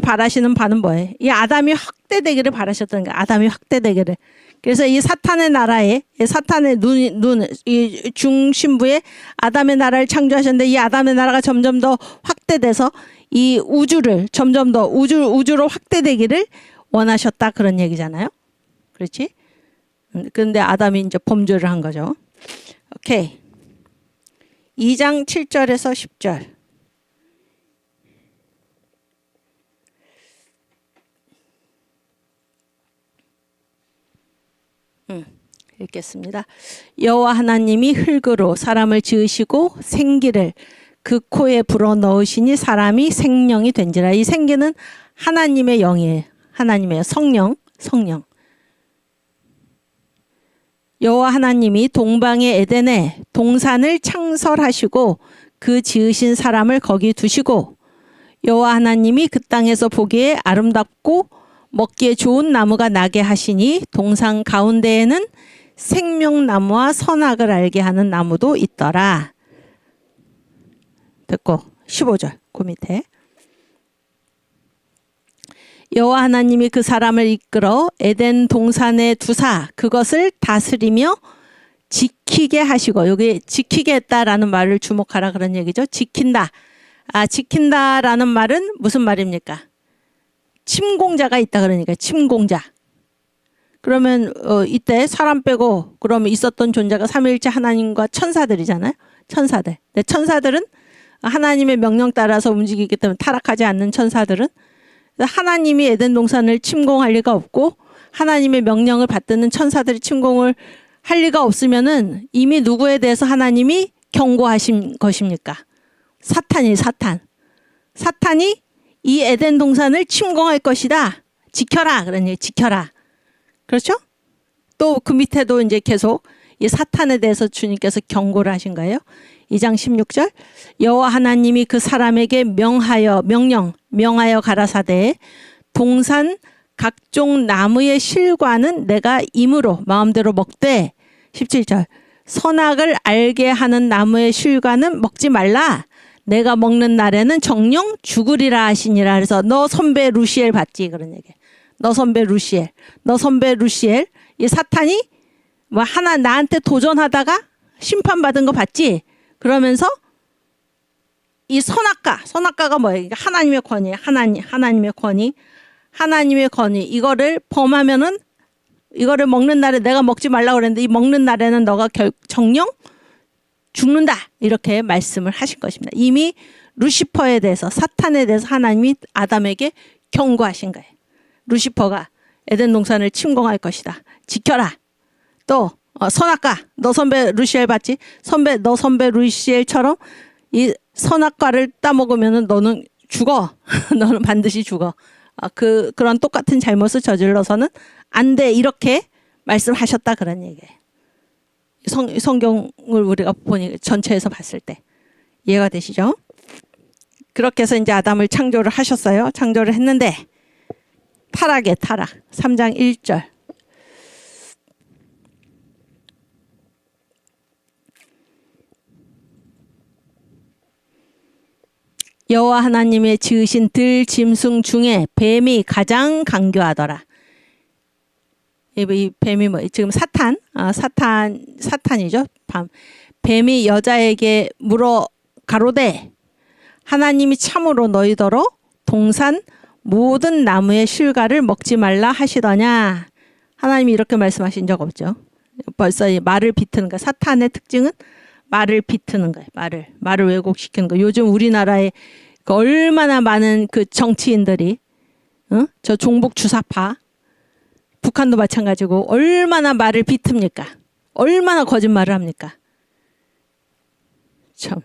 Speaker 1: 바라시는 바는 뭐예요? 이 아담이 확대되기를 바라셨던 거예요. 아담이 확대되기를. 그래서 이 사탄의 나라에, 사탄의 이 중심부에 아담의 나라를 창조하셨는데, 이 아담의 나라가 점점 더 확대돼서 이 우주를 점점 더 우주로 확대되기를 원하셨다 그런 얘기잖아요. 그렇지? 그런데 아담이 이제 범죄를 한 거죠. 오케이. 2장 7절에서 10절. 읽겠습니다. 여호와 하나님이 흙으로 사람을 지으시고 생기를 그 코에 불어넣으시니 사람이 생명이 된지라. 이 생기는 하나님의 영이에요. 하나님의 성령. 여호와 하나님이 동방의 에덴에 동산을 창설하시고 그 지으신 사람을 거기 두시고, 여호와 하나님이 그 땅에서 보기에 아름답고 먹기에 좋은 나무가 나게 하시니 동산 가운데에는 생명나무와 선악을 알게 하는 나무도 있더라. 됐고 15절 그 밑에 여호와 하나님이 그 사람을 이끌어 에덴 동산에 두사 그것을 다스리며 지키게 하시고, 여기 지키게 했다라는 말을 주목하라 그런 얘기죠. 지킨다. 지킨다라는 말은 무슨 말입니까? 침공자가 있다 그러니까 침공자. 그러면 이때 사람 빼고 그러면 있었던 존재가 삼위일체 하나님과 천사들이잖아요. 천사들. 근데 천사들은 하나님의 명령 따라서 움직이기 때문에 타락하지 않는 천사들은 하나님이 에덴 동산을 침공할 리가 없고, 하나님의 명령을 받드는 천사들이 침공을 할 리가 없으면은 이미 누구에 대해서 하나님이 경고하신 것입니까? 사탄이 이 에덴 동산을 침공할 것이다. 지켜라. 그러니 지켜라. 그렇죠? 또 그 밑에도 이제 계속 이 사탄에 대해서 주님께서 경고를 하신 거예요. 2장 16절 여호와 하나님이 그 사람에게 명하여 가라사대 동산 각종 나무의 실과는 내가 임으로 마음대로 먹되 17절 선악을 알게 하는 나무의 실과는 먹지 말라. 내가 먹는 날에는 정령 죽으리라 하시니라. 그래서 너 선배 루시엘 봤지? 그런 얘기. 너 선배 루시엘. 이 사탄이 뭐 하나 나한테 도전하다가 심판받은 거 봤지? 그러면서 이 선악과가 뭐예요? 하나님의 권위, 하나님의 권위. 이거를 범하면은 이거를 먹는 날에 내가 먹지 말라고 그랬는데 이 먹는 날에는 너가 정령 죽는다. 이렇게 말씀을 하신 것입니다. 이미 루시퍼에 대해서 사탄에 대해서 하나님이 아담에게 경고하신 거예요. 루시퍼가 에덴 동산을 침공할 것이다. 지켜라. 또 선악과 너 선배 루시엘 봤지? 너 선배 루시엘처럼 이 선악과를 따먹으면은 너는 죽어. 너는 반드시 죽어. 그런 똑같은 잘못을 저질러서는 안 돼. 이렇게 말씀하셨다 그런 얘기예요. 성경을 우리가 보니 전체에서 봤을 때 이해가 되시죠? 그렇게 해서 이제 아담을 창조를 하셨어요. 창조를 했는데 타락. 3장 1절. 여호와 하나님의 지으신 들 짐승 중에 뱀이 가장 강교하더라. 이 뱀이 뭐 지금 사탄이죠. 뱀이 여자에게 물어 가로되 하나님이 참으로 너희더러 동산 모든 나무의 실과를 먹지 말라 하시더냐. 하나님이 이렇게 말씀하신 적 없죠. 벌써 이 말을 비트는 거야. 사탄의 특징은 말을 비트는 거예요. 말을 왜곡시키는 거. 요즘 우리나라에 얼마나 많은 그 정치인들이 저 종북 주사파 북한도 마찬가지고 얼마나 말을 비틉니까? 얼마나 거짓말을 합니까? 참.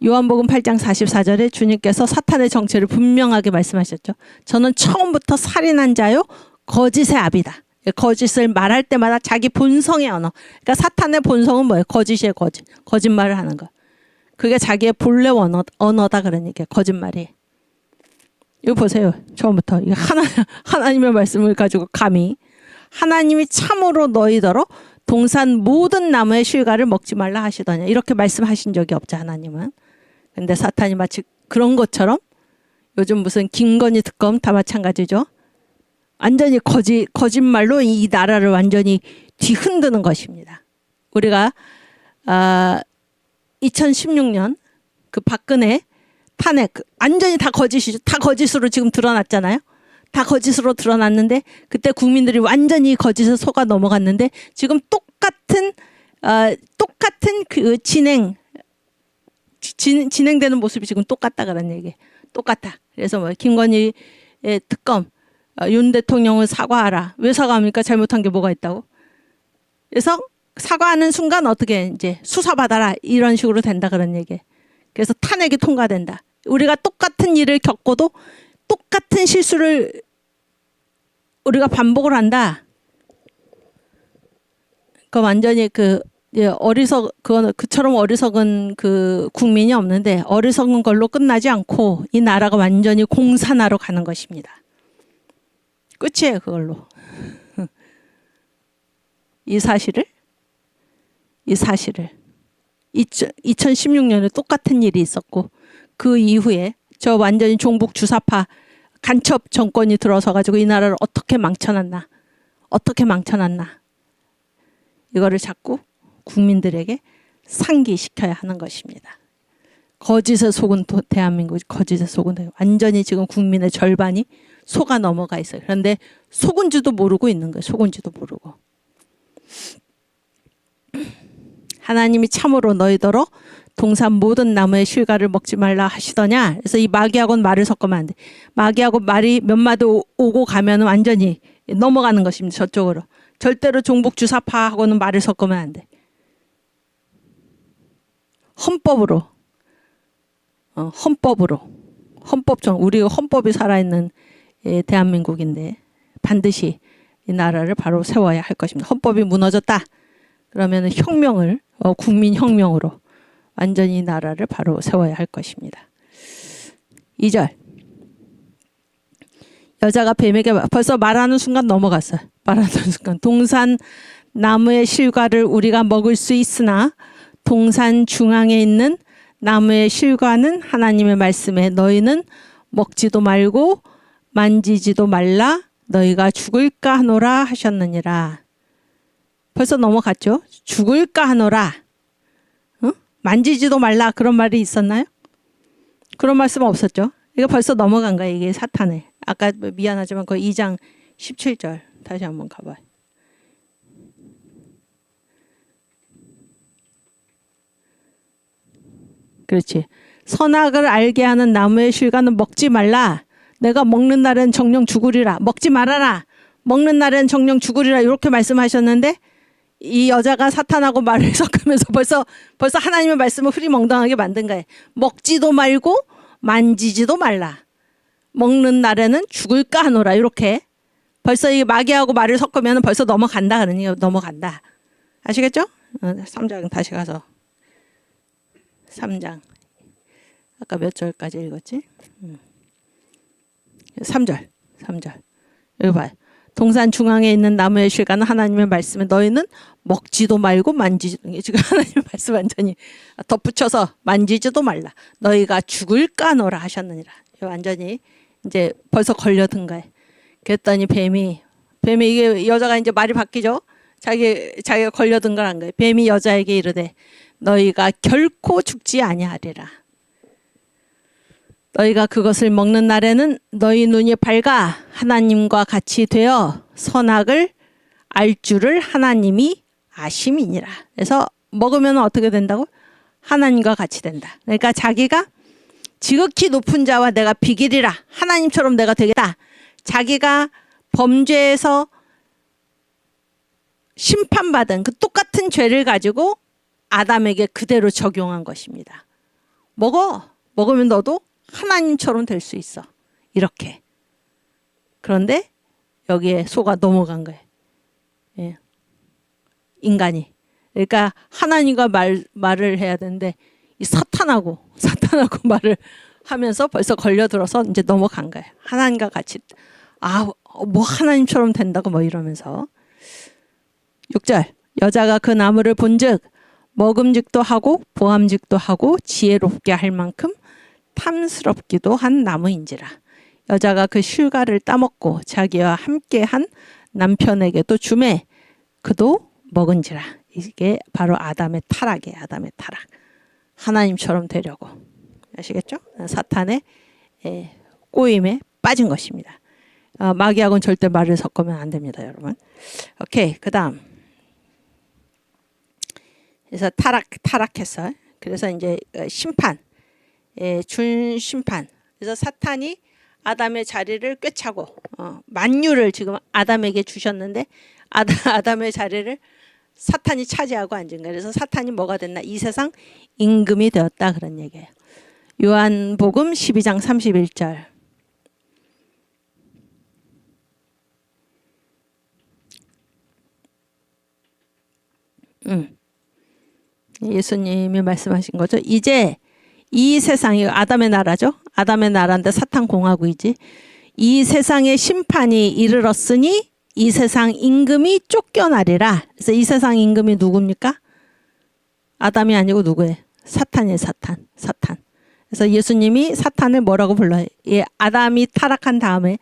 Speaker 1: 요한복음 8장 44절에 주님께서 사탄의 정체를 분명하게 말씀하셨죠. 저는 처음부터 살인한 자요 거짓의 아비다. 거짓을 말할 때마다 자기 본성의 언어. 그러니까 사탄의 본성은 뭐예요? 거짓이에요. 거짓말을 하는 거. 그게 자기의 본래 언어다 그런 얘기예요. 거짓말이. 이거 보세요. 처음부터. 이거 하나님의 말씀을 가지고 감히 하나님이 참으로 너희더러 동산 모든 나무의 실과를 먹지 말라 하시더냐. 이렇게 말씀하신 적이 없죠. 하나님은. 근데 사탄이 마치 그런 것처럼 요즘 무슨 김건희 특검 다 마찬가지죠. 완전히 거짓말로 이 나라를 완전히 뒤흔드는 것입니다. 우리가 2016년 그 박근혜 탄핵 완전히 다 거짓이죠. 다 거짓으로 지금 드러났잖아요. 다 거짓으로 드러났는데 그때 국민들이 완전히 거짓에 속아 넘어갔는데 지금 똑같은 그 진행되는 모습이 지금 똑같다 그런 얘기. 똑같다. 그래서 뭐 김건희의 특검 윤 대통령을 사과하라. 왜 사과합니까? 잘못한 게 뭐가 있다고? 그래서 사과하는 순간 어떻게 이제 수사받아라 이런 식으로 된다 그런 얘기. 그래서 탄핵이 통과된다. 우리가 똑같은 일을 겪고도 똑같은 실수를 우리가 반복을 한다. 그 완전히 그처럼 어리석은 그 국민이 없는데 어리석은 걸로 끝나지 않고 이 나라가 완전히 공산화로 가는 것입니다. 끝이에요, 그걸로. 이 사실을 2016년에 똑같은 일이 있었고 그 이후에 저 완전히 종북 주사파 간첩 정권이 들어서 가지고 이 나라를 어떻게 망쳐놨나 이거를 자꾸 국민들에게 상기시켜야 하는 것입니다. 거짓에 속은 대한민국 거짓에 속은 완전히 지금 국민의 절반이 속아 넘어가 있어요. 그런데 속은지도 모르고 있는 거예요. 속은지도 모르고. 하나님이 참으로 너희더러 동산 모든 나무의 실과를 먹지 말라 하시더냐. 그래서 이 마귀하고는 말을 섞으면 안 돼. 마귀하고 말이 몇 마디 오고 가면 완전히 넘어가는 것입니다. 저쪽으로. 절대로 종북주사파하고는 말을 섞으면 안 돼. 헌법으로. 헌법정 우리 헌법이 살아있는 대한민국인데 반드시 이 나라를 바로 세워야 할 것입니다. 헌법이 무너졌다. 그러면 혁명을 국민혁명으로 완전히 이 나라를 바로 세워야 할 것입니다. 2절 여자가 뱀에게 벌써 말하는 순간 넘어갔어요. 말하는 순간 동산 나무의 실과를 우리가 먹을 수 있으나 동산 중앙에 있는 나무의 실과는 하나님의 말씀에 너희는 먹지도 말고 만지지도 말라 너희가 죽을까 하노라 하셨느니라. 벌써 넘어갔죠. 죽을까 하노라. 만지지도 말라 그런 말이 있었나요? 그런 말씀 없었죠. 이거 벌써 넘어간 거예요. 이게 사탄에. 아까 미안하지만 그 2장 17절 다시 한번 가봐요. 그렇지. 선악을 알게 하는 나무의 실과는 먹지 말라. 내가 먹는 날엔 정령 죽으리라. 먹지 말아라. 먹는 날엔 정령 죽으리라. 이렇게 말씀하셨는데 이 여자가 사탄하고 말을 섞으면서 벌써 하나님의 말씀을 흐리멍덩하게 만든 거예요. 먹지도 말고 만지지도 말라. 먹는 날에는 죽을까 하노라. 이렇게 벌써 이 마귀하고 말을 섞으면 벌써 넘어간다. 그러니 넘어간다. 아시겠죠? 3장 다시 가서 3장 아까 몇 절까지 읽었지? 3절 여기 봐요. 동산 중앙에 있는 나무의 실과는 하나님의 말씀에 너희는 먹지도 말고 만지지도 지금 하나님의 말씀 완전히 덧붙여서 만지지도 말라. 너희가 죽을까 하노라 하셨느니라. 완전히 이제 벌써 걸려든 거예요. 그랬더니 뱀이 이게 여자가 이제 말이 바뀌죠. 자기가 걸려든 걸 한 거예요. 뱀이 여자에게 이르되 너희가 결코 죽지 아니하리라. 너희가 그것을 먹는 날에는 너희 눈이 밝아 하나님과 같이 되어 선악을 알 줄을 하나님이 아심이니라. 그래서 먹으면 어떻게 된다고? 하나님과 같이 된다. 그러니까 자기가 지극히 높은 자와 내가 비기리라. 하나님처럼 내가 되겠다. 자기가 범죄에서 심판받은 그 똑같은 죄를 가지고 아담에게 그대로 적용한 것입니다. 먹으면 너도 하나님처럼 될 수 있어. 이렇게. 그런데 여기에 속아 넘어간 거예요. 예. 인간이. 그러니까 하나님과 말을 해야 되는데 이 사탄하고 말을 하면서 벌써 걸려들어서 이제 넘어간 거예요. 하나님과 같이 뭐 하나님처럼 된다고 뭐 이러면서. 6절 여자가 그 나무를 본즉 먹음직도 하고 보암직도 하고 지혜롭게 할 만큼 탐스럽기도 한 나무인지라. 여자가 그 실과를 따먹고 자기와 함께한 남편에게도 주매 그도 먹은지라. 이게 바로 아담의 타락이에요. 아담의 타락. 하나님처럼 되려고. 아시겠죠? 사탄의 꼬임에 빠진 것입니다. 마귀하고는 절대 말을 섞으면 안 됩니다, 여러분. 오케이, 그 다음. 그래서 타락했어요. 그래서 이제 심판. 준 심판. 그래서 사탄이 아담의 자리를 꿰차고 만유를 지금 아담에게 주셨는데 아담의 자리를 사탄이 차지하고 앉은 거예요. 그래서 사탄이 뭐가 됐나? 이 세상 임금이 되었다 그런 얘기예요. 요한복음 12장 31절. 예수님이 말씀하신 거죠. 이제 이 세상이 아담의 나라죠. 아담의 나라인데 사탄 공화국이지. 이 세상의 심판이 이르렀으니 이 세상 임금이 쫓겨나리라. 그래서 이 세상 임금이 누굽니까? 아담이 아니고 누구예요? 사탄이에요. 사탄. 그래서 예수님이 사탄을 뭐라고 불러요? 아담이 타락한 다음에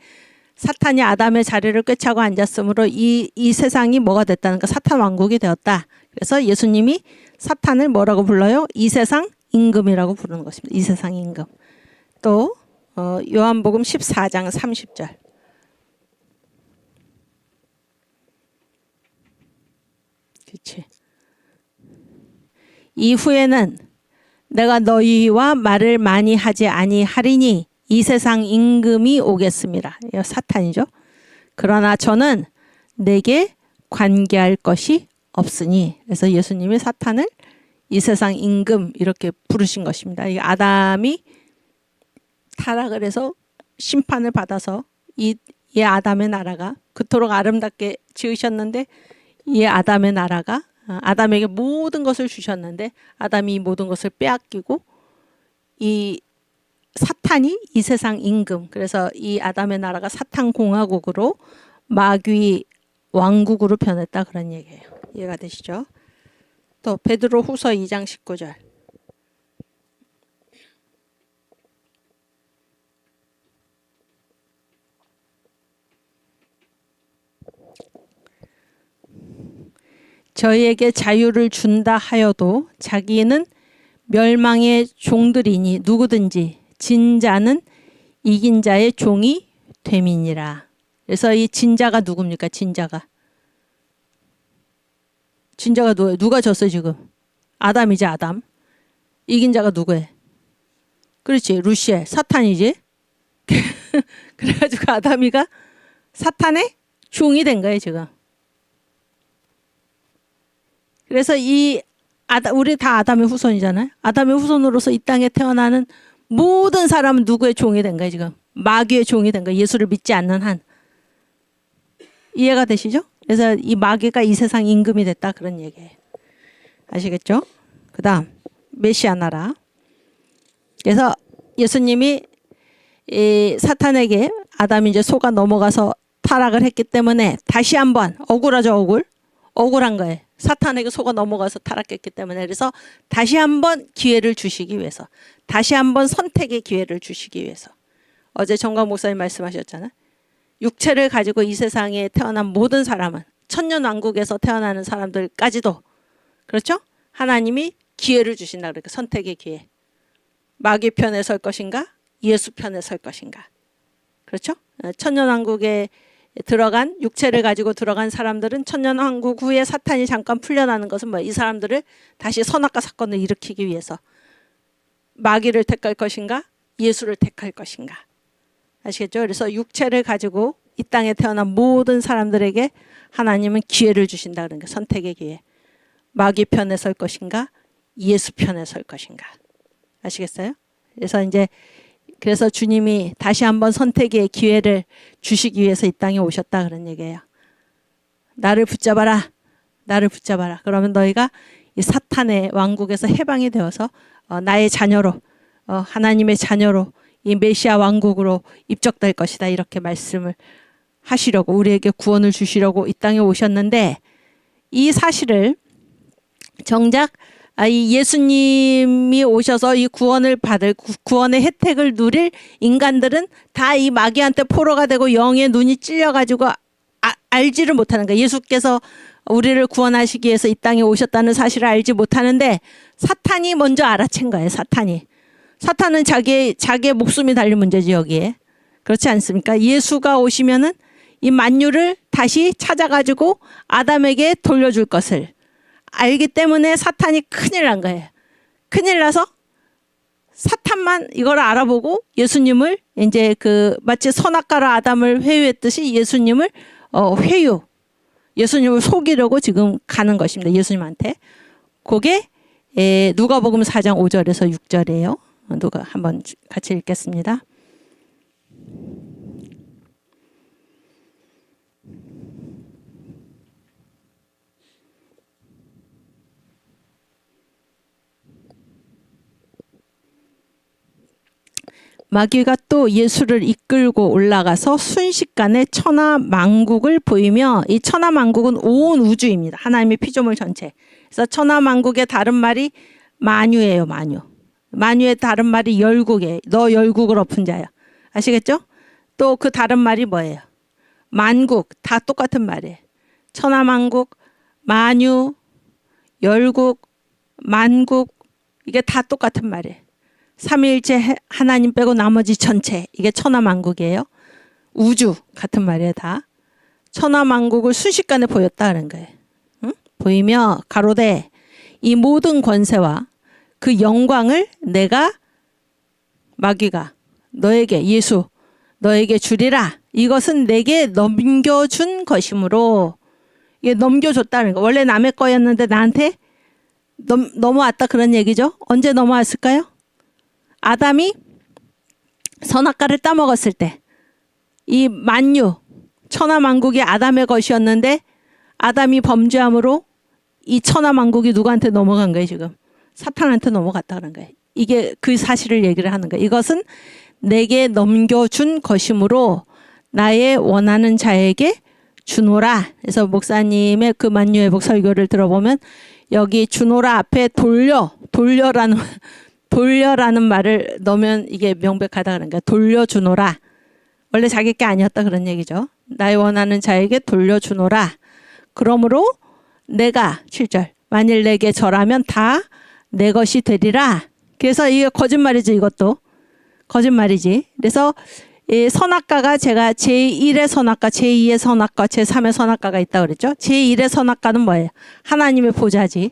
Speaker 1: 사탄이 아담의 자리를 꿰차고 앉았으므로 이 세상이 뭐가 됐다는 거? 사탄 왕국이 되었다. 그래서 예수님이 사탄을 뭐라고 불러요? 이 세상 임금이라고 부르는 것입니다. 이 세상 임금. 또 요한복음 14장 30절. 그렇지. 이후에는 내가 너희와 말을 많이 하지 아니하리니 이 세상 임금이 오겠습니다. 이거 사탄이죠. 그러나 저는 내게 관계할 것이 없으니. 그래서 예수님이 사탄을 이 세상 임금 이렇게 부르신 것입니다. 이 아담이 타락을 해서 심판을 받아서 이 아담의 나라가 그토록 아름답게 지으셨는데 이 아담의 나라가 아담에게 모든 것을 주셨는데 아담이 이 모든 것을 빼앗기고 이 사탄이 이 세상 임금, 그래서 이 아담의 나라가 사탄 공화국으로 마귀 왕국으로 변했다, 그런 얘기예요. 이해가 되시죠? 또 베드로 후서 2장 19절. 저희에게 자유를 준다 하여도 자기는 멸망의 종들이니 누구든지 진 자는 이긴 자의 종이 됨이니라. 그래서 이 진자가 누굽니까? 진자가 누구예요? 누가 졌어요 지금? 아담이지, 아담. 이긴 자가 누구예요? 그렇지, 루시엘, 사탄이지. 그래가지고 아담이가 사탄의 종이 된 거예요 지금. 그래서 우리 다 아담의 후손이잖아요. 아담의 후손으로서 이 땅에 태어나는 모든 사람은 누구의 종이 된 거예요 지금? 마귀의 종이 된 거예요. 예수를 믿지 않는 한. 이해가 되시죠? 그래서 이 마귀가 이 세상 임금이 됐다, 그런 얘기예요. 아시겠죠? 그 다음 메시아 나라. 그래서 예수님이 이 사탄에게 아담이 이제 속아 넘어가서 타락을 했기 때문에 다시 한번 억울하죠. 억울한 거예요. 사탄에게 속아 넘어가서 타락했기 때문에. 그래서 다시 한번 기회를 주시기 위해서, 다시 한번 선택의 기회를 주시기 위해서. 어제 정광 목사님 말씀하셨잖아요. 육체를 가지고 이 세상에 태어난 모든 사람은, 천년왕국에서 태어나는 사람들까지도, 그렇죠? 하나님이 기회를 주신다. 그러니까 선택의 기회. 마귀 편에 설 것인가? 예수 편에 설 것인가? 그렇죠? 천년왕국에 들어간, 육체를 가지고 들어간 사람들은 천년왕국 후에 사탄이 잠깐 풀려나는 것은 뭐예요? 이 사람들을 다시 선악과 사건을 일으키기 위해서 마귀를 택할 것인가? 예수를 택할 것인가? 아시겠죠? 그래서 육체를 가지고 이 땅에 태어난 모든 사람들에게 하나님은 기회를 주신다. 그러니까 선택의 기회. 마귀 편에 설 것인가? 예수 편에 설 것인가? 아시겠어요? 그래서 주님이 다시 한번 선택의 기회를 주시기 위해서 이 땅에 오셨다, 그런 얘기예요. 나를 붙잡아라. 나를 붙잡아라. 그러면 너희가 이 사탄의 왕국에서 해방이 되어서 나의 자녀로, 하나님의 자녀로, 이 메시아 왕국으로 입적될 것이다, 이렇게 말씀을 하시려고, 우리에게 구원을 주시려고 이 땅에 오셨는데, 이 사실을 정작 이 예수님이 오셔서 이 구원을 받을, 구원의 혜택을 누릴 인간들은 다 이 마귀한테 포로가 되고 영의 눈이 찔려가지고 알지를 못하는 거예요. 예수께서 우리를 구원하시기 위해서 이 땅에 오셨다는 사실을 알지 못하는데 사탄이 먼저 알아챈 거예요. 사탄은 자기의 목숨이 달린 문제지, 여기에. 그렇지 않습니까? 예수가 오시면은 이 만유를 다시 찾아가지고 아담에게 돌려줄 것을 알기 때문에 사탄이 큰일 난 거예요. 큰일 나서 사탄만 이걸 알아보고 예수님을 이제 마치 선악과로 아담을 회유했듯이 예수님을 예수님을 속이려고 지금 가는 것입니다. 예수님한테. 그게 누가복음 4장 5절에서 6절이에요. 누가 한번 같이 읽겠습니다. 마귀가 또 예수를 이끌고 올라가서 순식간에 천하만국을 보이며, 이 천하만국은 온 우주입니다. 하나님의 피조물 전체. 그래서 천하만국의 다른 말이 만유예요. 만유의 다른 말이 열국이에요. 너 열국을 엎은 자야. 아시겠죠? 또 그 다른 말이 뭐예요? 만국. 다 똑같은 말이에요. 천하만국, 만유, 열국, 만국, 이게 다 똑같은 말이에요. 삼위일체 하나님 빼고 나머지 전체, 이게 천하만국이에요. 우주 같은 말이에요. 다 천하만국을 순식간에 보였다는 거예요. 응? 보이며 가로되 이 모든 권세와 그 영광을 내가, 마귀가 너에게, 너에게 주리라. 이것은 내게 넘겨준 것이므로. 이게 넘겨줬다는 거. 원래 남의 거였는데 나한테 넘어왔다 그런 얘기죠. 언제 넘어왔을까요? 아담이 선악과를 따먹었을 때 이 만유 천하만국이 아담의 것이었는데 아담이 범죄함으로 이 천하만국이 누구한테 넘어간 거예요? 지금 사탄한테 넘어갔다 그런 거예요. 이게 그 사실을 얘기를 하는 거예요. 이것은 내게 넘겨준 것이므로 나의 원하는 자에게 주노라. 그래서 목사님의 그 만유회복 설교를 들어보면 여기 주노라 앞에 돌려라는 말을 넣으면 이게 명백하다 그런 거예요. 돌려주노라. 원래 자기 게 아니었다 그런 얘기죠. 나의 원하는 자에게 돌려주노라. 그러므로 내가 7절 만일 내게 절하면 다 내 것이 되리라. 그래서 이게 거짓말이지. 이것도 거짓말이지. 그래서 이 선악과가 제가 제1의 선악과, 제2의 선악과, 제3의 선악과가 있다고 그랬죠. 제1의 선악과는 뭐예요? 하나님의 보좌지.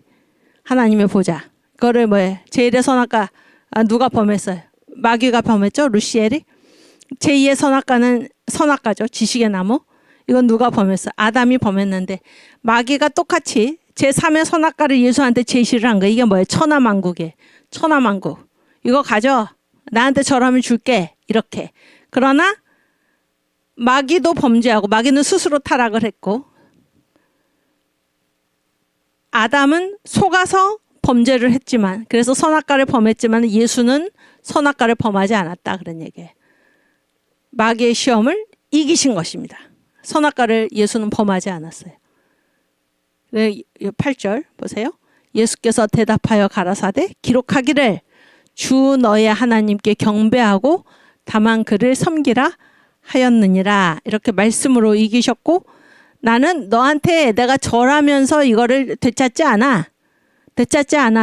Speaker 1: 하나님의 보좌. 그거를 뭐예요? 제1의 선악과 누가 범했어요? 마귀가 범했죠. 루시엘이. 제2의 선악과는 선악과죠. 지식의 나무. 이건 누가 범했어? 아담이 범했는데 마귀가 똑같이 제3의 선악과를 예수한테 제시를 한 거예요. 이게 뭐예요? 천하만국이에요. 천하만국. 이거 가져. 나한테 절하면 줄게. 이렇게. 그러나 마귀도 범죄하고 마귀는 스스로 타락을 했고 아담은 속아서 범죄를 했지만 그래서 선악과를 범했지만 예수는 선악과를 범하지 않았다. 그런 얘기예요. 마귀의 시험을 이기신 것입니다. 선악과를 예수는 범하지 않았어요. 8절 보세요. 예수께서 대답하여 가라사대 기록하기를 주 너의 하나님께 경배하고 다만 그를 섬기라 하였느니라. 이렇게 말씀으로 이기셨고 나는 너한테 내가 절하면서 이거를 되찾지 않아.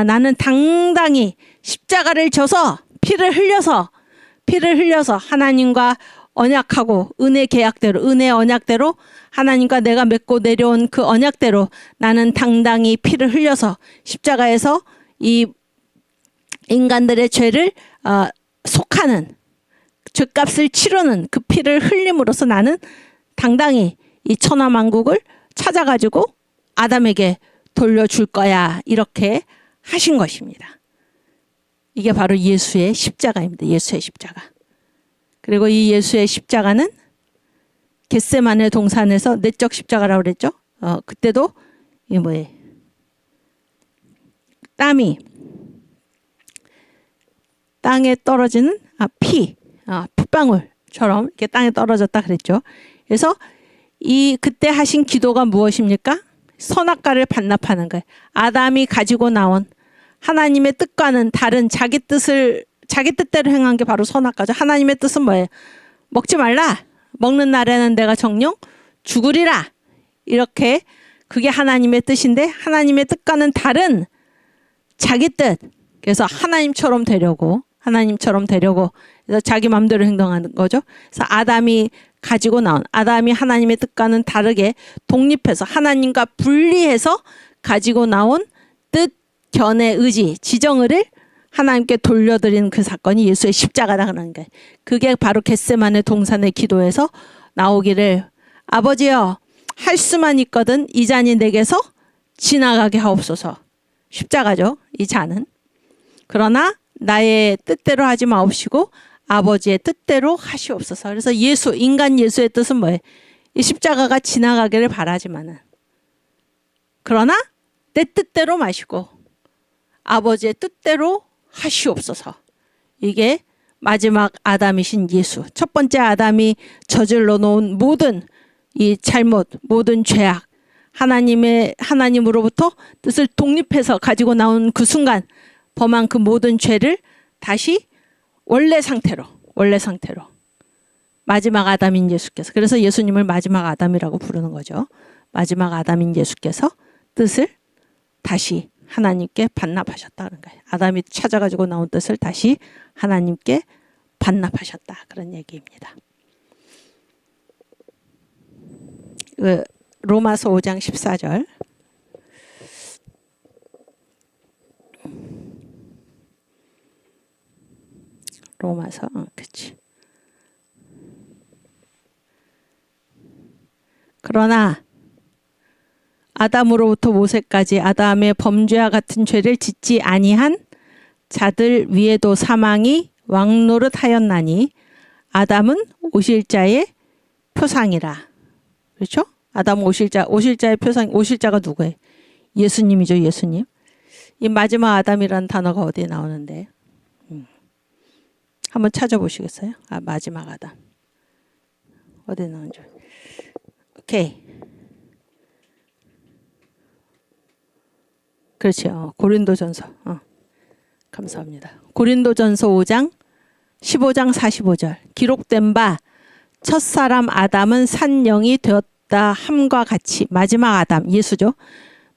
Speaker 1: 나는 당당히 십자가를 져서 피를 흘려서 하나님과 언약하고 은혜 계약대로 은혜 언약대로 하나님과 내가 맺고 내려온 그 언약대로 나는 당당히 피를 흘려서 십자가에서 이 인간들의 죄를 속하는 죄값을 치르는 그 피를 흘림으로써 나는 당당히 이 천하만국을 찾아가지고 아담에게 돌려줄 거야. 이렇게 하신 것입니다. 이게 바로 예수의 십자가입니다. 예수의 십자가. 그리고 이 예수의 십자가는 겟세마네 동산에서 내적 십자가라고 그랬죠. 그때도 이게 뭐예요? 땀이 땅에 떨어지는 핏방울처럼 이렇게 땅에 떨어졌다 그랬죠. 그래서 이 그때 하신 기도가 무엇입니까? 선악과를 반납하는 거예요. 아담이 가지고 나온 하나님의 뜻과는 다른 자기 뜻대로 행한 게 바로 선악과죠. 하나님의 뜻은 뭐예요? 먹지 말라. 먹는 날에는 내가 정령 죽으리라. 이렇게 그게 하나님의 뜻인데 하나님의 뜻과는 다른 자기 뜻. 그래서 하나님처럼 되려고 그래서 자기 마음대로 행동하는 거죠. 그래서 아담이 가지고 나온 아담이 하나님의 뜻과는 다르게 독립해서 하나님과 분리해서 가지고 나온 뜻, 견해, 의지, 지정의를 하나님께 돌려드리는 그 사건이 예수의 십자가다 그러는 거예요. 그게 바로 겟세마네 동산의 기도에서 나오기를 아버지여 할 수만 있거든 이 잔이 내게서 지나가게 하옵소서. 십자가죠. 이 잔은. 그러나 나의 뜻대로 하지 마옵시고 아버지의 뜻대로 하시옵소서. 그래서 인간 예수의 뜻은 뭐예요? 이 십자가가 지나가기를 바라지만은 그러나 내 뜻대로 마시고 아버지의 뜻대로 하시옵소서. 이게 마지막 아담이신 예수. 첫 번째 아담이 저질러 놓은 모든 이 잘못, 모든 죄악, 하나님으로부터 뜻을 독립해서 가지고 나온 그 순간 범한 그 모든 죄를 다시 원래 상태로 마지막 아담인 예수께서, 그래서 예수님을 마지막 아담이라고 부르는 거죠. 마지막 아담인 예수께서 뜻을 다시 하나님께 반납하셨다는 거예요. 아담이 찾아가지고 나온 뜻을 다시 하나님께 반납하셨다. 그런 얘기입니다. 로마서 5장 14절. 로마서, 그치. 그러나 아담으로부터 모세까지 아담의 범죄와 같은 죄를 짓지 아니한 자들 위에도 사망이 왕노릇하였나니 아담은 오실자의 표상이라. 그렇죠? 아담 오실자의 표상. 오실자가 누구예요? 예수님이죠. 예수님. 이 마지막 아담이라는 단어가 어디에 나오는데 한번 찾아보시겠어요? 마지막 아담 어디에 나오는지. 오케이. 그렇죠. 고린도전서. 감사합니다. 고린도전서 5장 15장 45절. 기록된 바 첫사람 아담은 산 영이 되었다 함과 같이 마지막 아담 예수죠.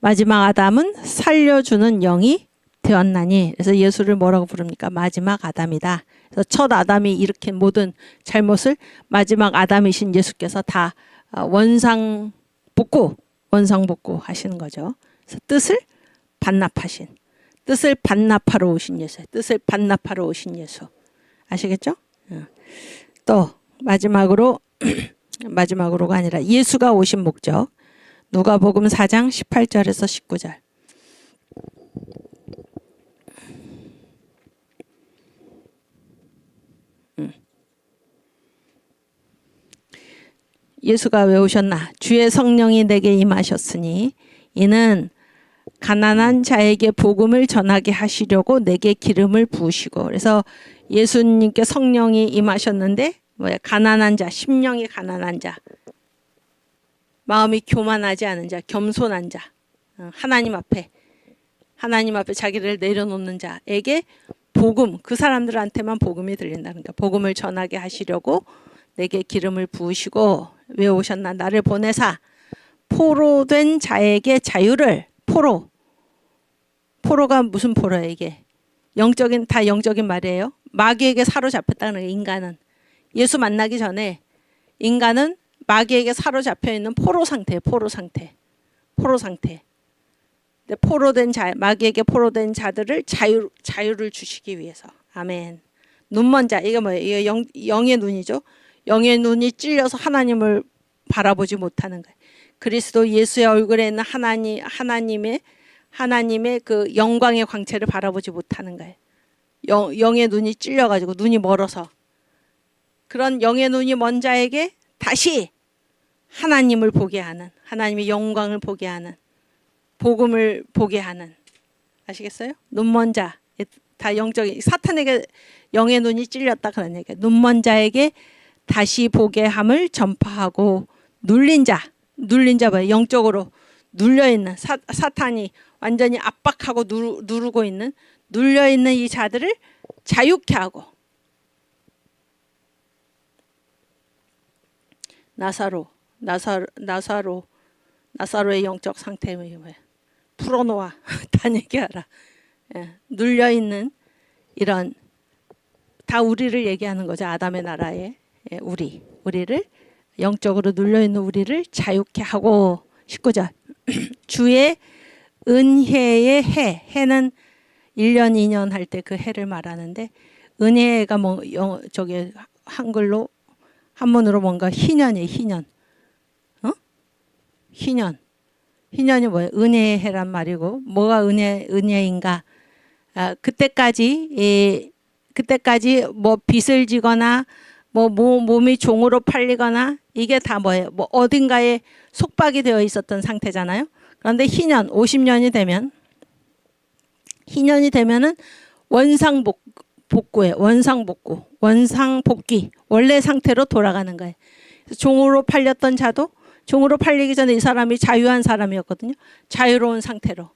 Speaker 1: 마지막 아담은 살려주는 영이 되었나니. 그래서 예수를 뭐라고 부릅니까? 마지막 아담이다. 그래서 첫 아담이 일으킨 모든 잘못을 마지막 아담이신 예수께서 다 원상복구 하시는 거죠. 그래서 뜻을 반납하러 오신 예수. 뜻을 반납하러 오신 예수. 아시겠죠? 또 마지막으로가 아니라 예수가 오신 목적. 누가복음 4장 18절에서 19절. 예수가 왜 오셨나? 주의 성령이 내게 임하셨으니 이는 가난한 자에게 복음을 전하게 하시려고 내게 기름을 부으시고. 그래서 예수님께 성령이 임하셨는데 가난한 자, 심령이 가난한 자, 마음이 교만하지 않은 자, 겸손한 자, 하나님 앞에 자기를 내려놓는 자에게 복음, 그 사람들한테만 복음이 들린다는 거야. 복음을 전하게 하시려고 내게 기름을 부으시고. 왜 오셨나? 나를 보내사 포로된 자에게 자유를. 포로가 무슨 포로예요 이게? 다 영적인 말이에요. 마귀에게 사로잡혔다는 거예요. 인간은 예수 만나기 전에 인간은 마귀에게 사로잡혀 있는 포로 상태. 마귀에게 포로된 자들을 자유를 주시기 위해서. 아멘. 눈먼 자, 이게 뭐예요? 이게 영의 눈이죠. 영의 눈이 찔려서 하나님을 바라보지 못하는 거예요. 그리스도 예수의 얼굴에 있는 하나님의 그 영광의 광채를 바라보지 못하는 거예요. 영의 눈이 찔려가지고 눈이 멀어서. 그런 영의 눈이 먼 자에게 다시 하나님을 보게 하는, 하나님의 영광을 보게 하는, 복음을 보게 하는. 아시겠어요? 눈먼 자, 다 영적인, 사탄에게 영의 눈이 찔렸다 그런 얘기예요. 눈먼 자에게 다시 보게 함을 전파하고 눌린 자 뭐예요? 영적으로 눌려있는, 사탄이 완전히 압박하고 누르고 있는, 눌려있는 이 자들을 자유케 하고. 나사로의 영적 상태 뭐예요? 풀어놓아. 다 얘기하라. 눌려있는 이런, 다 우리를 얘기하는 거죠. 아담의 나라에 우리를, 영적으로 눌려있는 우리를 자유케 하고. 19절. 주의 은혜의 해는 1년 2년 할 때 그 해를 말하는데, 은혜가 저게 한글로 한문으로 뭔가 희년이에요. 희년이 뭐예요? 은혜의 해란 말이고. 뭐가 은혜인가? 그때까지 뭐 빚을 지거나 몸이 종으로 팔리거나 이게 다 뭐예요? 어딘가에 속박이 되어 있었던 상태잖아요. 그런데 희년 50년이 되면은 원상복구예요. 원상복귀, 원래 상태로 돌아가는 거예요. 종으로 팔렸던 자도, 종으로 팔리기 전에 이 사람이 자유한 사람이었거든요. 자유로운 상태로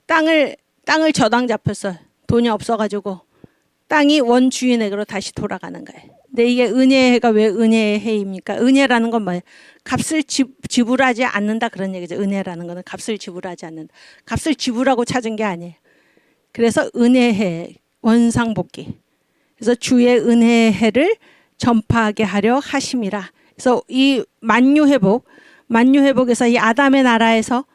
Speaker 1: 땅을 저당 잡혔어요. 돈이 없어가지고 땅이 원주인에게로 다시 돌아가는 거예요. 근데 이게 은혜의 해가 왜 은혜의 해입니까? 은혜라는 건 뭐예요? 값을 지불하지 않는다 그런 얘기죠. 은혜라는 거는 값을 지불하지 않는다. 값을 지불하고 찾은 게 아니에요. 그래서 은혜의 해, 원상복귀. 그래서 주의 은혜의 해를 전파하게 하려 하심이라. 그래서 이 만유회복에서 이 아담의 나라에서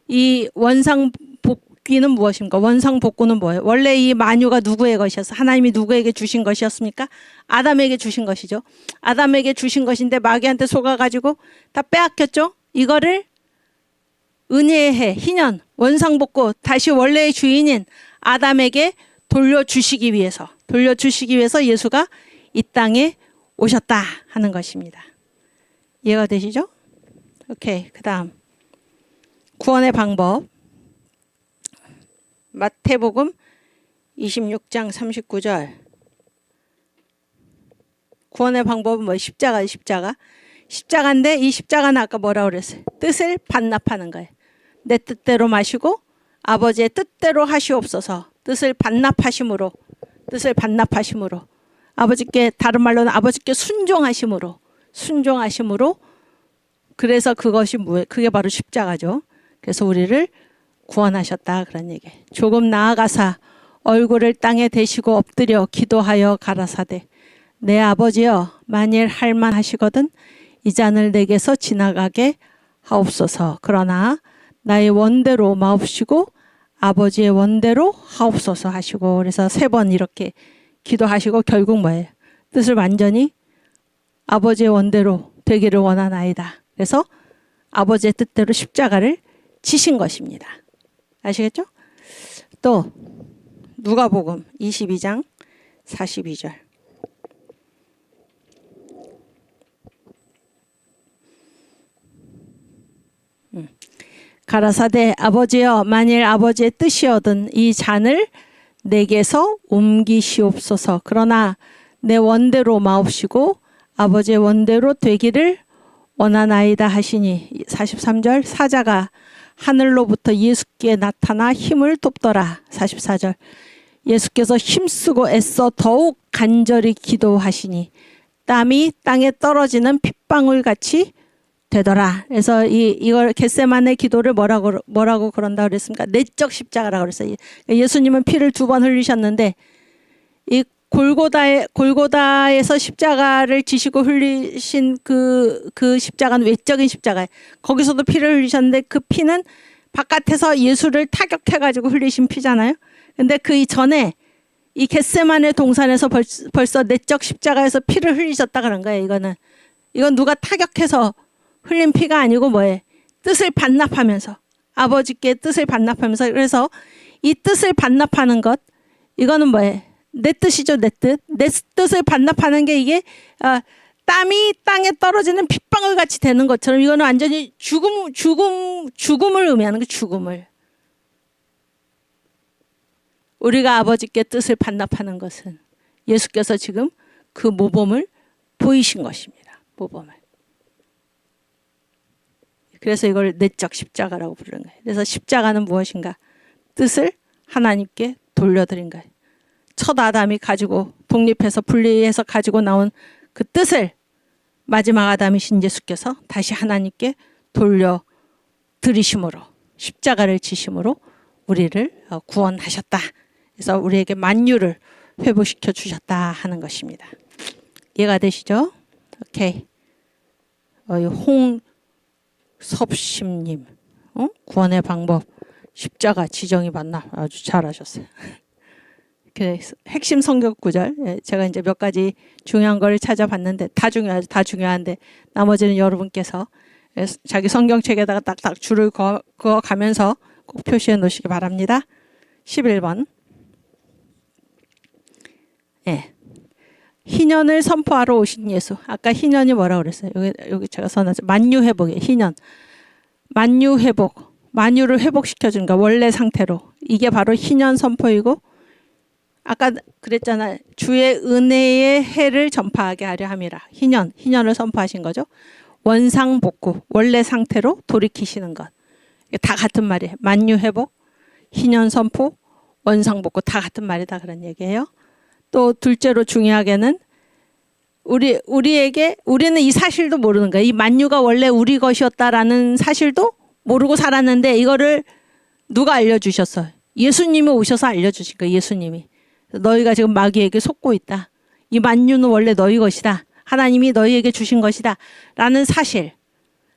Speaker 1: 이 원상복귀는 무엇입니까? 원상복구는 뭐예요? 원래 이 만유가 누구의 것이었어? 하나님이 누구에게 주신 것이었습니까? 아담에게 주신 것이죠. 아담에게 주신 것인데 마귀한테 속아가지고 다 빼앗겼죠. 이거를 은혜의 해, 희년, 원상복구, 다시 원래의 주인인 아담에게 돌려주시기 위해서 예수가 이 땅에 오셨다 하는 것입니다. 이해가 되시죠? 오케이. 그 다음 구원의 방법. 마태복음 26장 39절. 구원의 방법은 뭐 십자가인데 이 십자가는 아까 뭐라고 그랬어요? 뜻을 반납하는 거예요. 내 뜻대로 마시고 아버지의 뜻대로 하시옵소서. 뜻을 반납하심으로 아버지께, 다른 말로는 아버지께 순종하심으로 그래서 그것이 뭐예요? 그게 바로 십자가죠. 그래서 우리를 구원하셨다 그런 얘기. 조금 나아가사 얼굴을 땅에 대시고 엎드려 기도하여 가라사대 내 아버지여 만일 할만하시거든 이 잔을 내게서 지나가게 하옵소서. 그러나 나의 원대로 마옵시고 아버지의 원대로 하옵소서 하시고, 그래서 3번 이렇게 기도하시고 결국 뭐예요? 뜻을 완전히 아버지의 원대로 되기를 원하나이다. 그래서 아버지의 뜻대로 십자가를 지신 것입니다. 아시겠죠? 또 누가복음 22장 42절. 가라사대 아버지여 만일 아버지의 뜻이거든 이 잔을 내게서 옮기시옵소서. 그러나 내 원대로 마옵시고 아버지의 원대로 되기를 원하나이다 하시니 43절 사자가 하늘로부터 예수께 나타나 힘을 돕더라. 44절 예수께서 힘쓰고 애써 더욱 간절히 기도하시니 땀이 땅에 떨어지는 핏방울 같이 되더라. 그래서 이걸 겟세마네 기도를 뭐라고 그런다 그랬습니까? 내적 십자가라고 그랬어요. 예수님은 피를 2번 흘리셨는데 이 골고다에서 십자가를 지시고 흘리신 그 십자가는 외적인 십자가예요. 거기서도 피를 흘리셨는데 그 피는 바깥에서 예수를 타격해가지고 흘리신 피잖아요. 근데 그 이전에 이 겟세마네 동산에서 벌써 내적 십자가에서 피를 흘리셨다 그런 거예요. 이건 누가 타격해서 흘린 피가 아니고 뭐예요? 뜻을 반납하면서, 아버지께 뜻을 반납하면서. 그래서 이 뜻을 반납하는 것, 이거는 뭐예요? 내 뜻이죠. 내 뜻을 반납하는 게 이게 땀이 땅에 떨어지는 핏방울 같이 되는 것처럼 이거는 완전히 죽음을 의미하는 거. 죽음을. 우리가 아버지께 뜻을 반납하는 것은 예수께서 지금 그 모범을 보이신 것입니다. 모범을. 그래서 이걸 내적 십자가라고 부르는 거예요. 그래서 십자가는 무엇인가? 뜻을 하나님께 돌려드린 거예요. 첫 아담이 가지고 독립해서 분리해서 가지고 나온 그 뜻을 마지막 아담이신 예수께서 다시 하나님께 돌려드리심으로, 십자가를 지심으로 우리를 구원하셨다. 그래서 우리에게 만유를 회복시켜 주셨다 하는 것입니다. 이해가 되시죠? 오케이. 홍섭심님, 구원의 방법, 십자가 지정이 맞나? 아주 잘하셨어요. 핵심 성경 구절, 제가 이제 몇 가지 중요한 걸 찾아봤는데 다 중요한데 나머지는 여러분께서 자기 성경책에다가 딱딱 줄을 그어 가면서 꼭 표시해 놓으시기 바랍니다. 11번. 희년을 선포하러 오신 예수. 아까 희년이 뭐라고 그랬어요? 여기 제가 써놨죠. 만유 회복이에요. 희년. 만유 회복. 만유를 회복시켜주는 거. 원래 상태로. 이게 바로 희년 선포이고, 아까 그랬잖아요. 주의 은혜의 해를 전파하게 하려 함이라. 희년을 선포하신 거죠. 원상복구. 원래 상태로 돌이키시는 것. 다 같은 말이에요. 만유 회복, 희년 선포, 원상복구 다 같은 말이다 그런 얘기예요. 또 둘째로 중요하게는 우리는 이 사실도 모르는 거예요. 이 만유가 원래 우리 것이었다라는 사실도 모르고 살았는데 이거를 누가 알려주셨어요? 예수님이 오셔서 알려주신 거예요. 예수님이. 너희가 지금 마귀에게 속고 있다. 이 만유는 원래 너희 것이다. 하나님이 너희에게 주신 것이다. 라는 사실.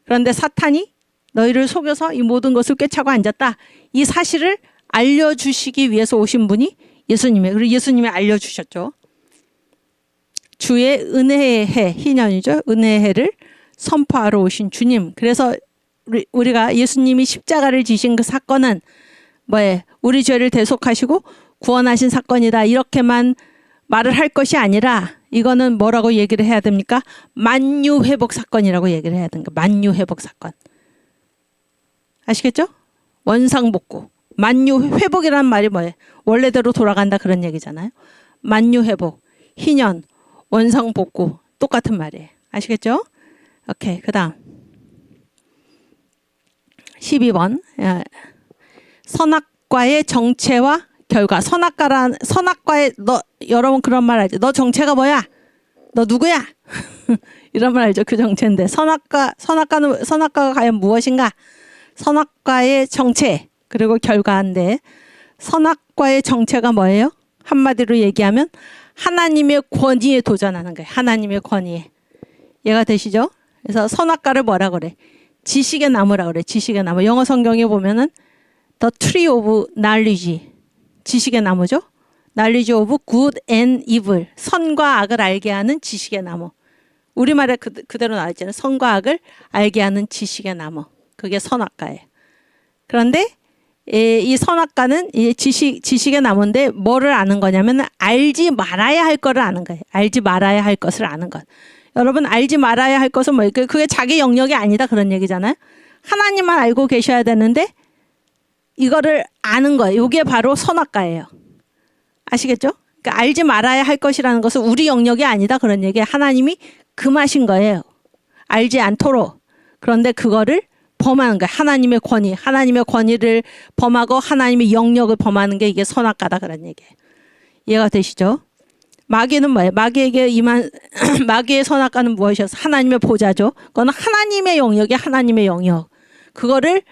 Speaker 1: 그런데 사탄이 너희를 속여서 이 모든 것을 꿰차고 앉았다. 이 사실을 알려주시기 위해서 오신 분이 예수님이에요. 그리고 예수님이 알려주셨죠. 주의 은혜의 해, 희년이죠. 은혜의 해를 선포하러 오신 주님. 그래서 우리가 예수님이 십자가를 지신 그 사건은 뭐예요? 우리 죄를 대속하시고 구원하신 사건이다. 이렇게만 말을 할 것이 아니라 이거는 뭐라고 얘기를 해야 됩니까? 만유 회복 사건이라고 얘기를 해야 됩니다. 만유 회복 사건. 아시겠죠? 원상복구. 만유 회복이라는 말이 뭐예요? 원래대로 돌아간다 그런 얘기잖아요. 만유 회복, 희년, 원상복구 똑같은 말이에요. 아시겠죠? 오케이. 그다음 12번. 선악과의 정체와 결과. 선악과의 너 여러분 그런 말 알죠? 너 정체가 뭐야? 너 누구야? 이런 말 알죠? 그 정체인데 선악과가 과연 무엇인가? 선악과의 정체 그리고 결과인데 선악과의 정체가 뭐예요? 한마디로 얘기하면 하나님의 권위에 도전하는 거예요. 하나님의 권위에. 이해가 되시죠? 그래서 선악과를 뭐라 그래? 지식의 나무라 그래. 지식의 나무. 영어 성경에 보면은 The Tree of Knowledge. 지식의 나무죠. Knowledge of Good and Evil. 선과 악을 알게 하는 지식의 나무. 우리말에 그대로 나와 있잖아요. 선과 악을 알게 하는 지식의 나무. 그게 선악과예요. 그런데 이 선악과는 지식의 나무인데 뭐를 아는 거냐면 알지 말아야 할 거를 아는 거예요. 알지 말아야 할 것을 아는 것. 여러분 알지 말아야 할 것은 뭐예요? 그게 자기 영역이 아니다 그런 얘기잖아요. 하나님만 알고 계셔야 되는데 이거를 아는 거예요. 이게 바로 선악과예요. 아시겠죠? 그러니까 알지 말아야 할 것이라는 것은 우리 영역이 아니다 그런 얘기예요. 하나님이 금하신 거예요. 알지 않도록. 그런데 그거를 범하는 거예요. 하나님의 권위를 범하고 하나님의 영역을 범하는 게 이게 선악과다 그런 얘기예요. 이해가 되시죠? 마귀는 뭐예요? 마귀에게 임한 마귀의 선악과는 무엇이었어? 하나님의 보좌죠. 그거는 하나님의 영역이 하나님의 영역. 그거를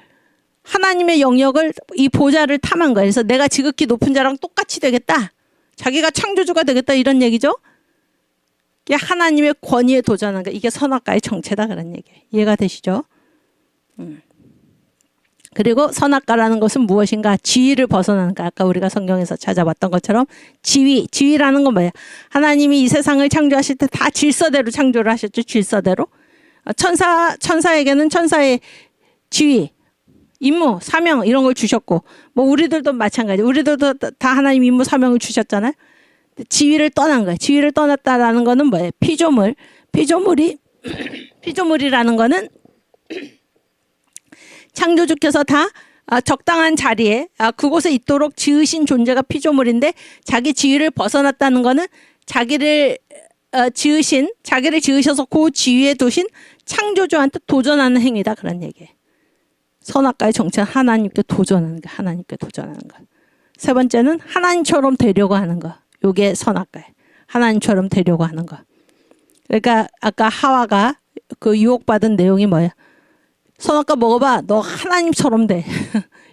Speaker 1: 하나님의 영역을 이 보좌를 탐한 거예요. 그래서 내가 지극히 높은 자랑 똑같이 되겠다. 자기가 창조주가 되겠다 이런 얘기죠. 이게 하나님의 권위에 도전한 거. 이게 선악과의 정체다 그런 얘기예요. 이해가 되시죠? 그리고 선악과라는 것은 무엇인가? 지위를 벗어나는 거. 아까 우리가 성경에서 찾아봤던 것처럼 지위라는 건 뭐예요? 하나님이 이 세상을 창조하실 때 다 질서대로 창조를 하셨죠. 질서대로. 천사에게는 천사의 지위, 임무, 사명 이런 걸 주셨고 뭐 우리들도 마찬가지. 우리들도 다 하나님 임무, 사명을 주셨잖아요. 지위를 떠난 거예요. 지위를 떠났다라는 거는 뭐예요? 피조물이라는 거는 창조주께서 다 적당한 자리에 그곳에 있도록 지으신 존재가 피조물인데 자기 지위를 벗어났다는 거는 자기를 지으셔서 그 지위에 두신 창조주한테 도전하는 행위다 그런 얘기예요. 선악과의 정체는 하나님께 도전하는 거. 하나님께 도전하는 거. 세 번째는 하나님처럼 되려고 하는 거. 요게 선악과예요. 하나님처럼 되려고 하는 거. 그러니까 아까 하와가 그 유혹받은 내용이 뭐예요? 선악과 먹어봐. 너 하나님처럼 돼.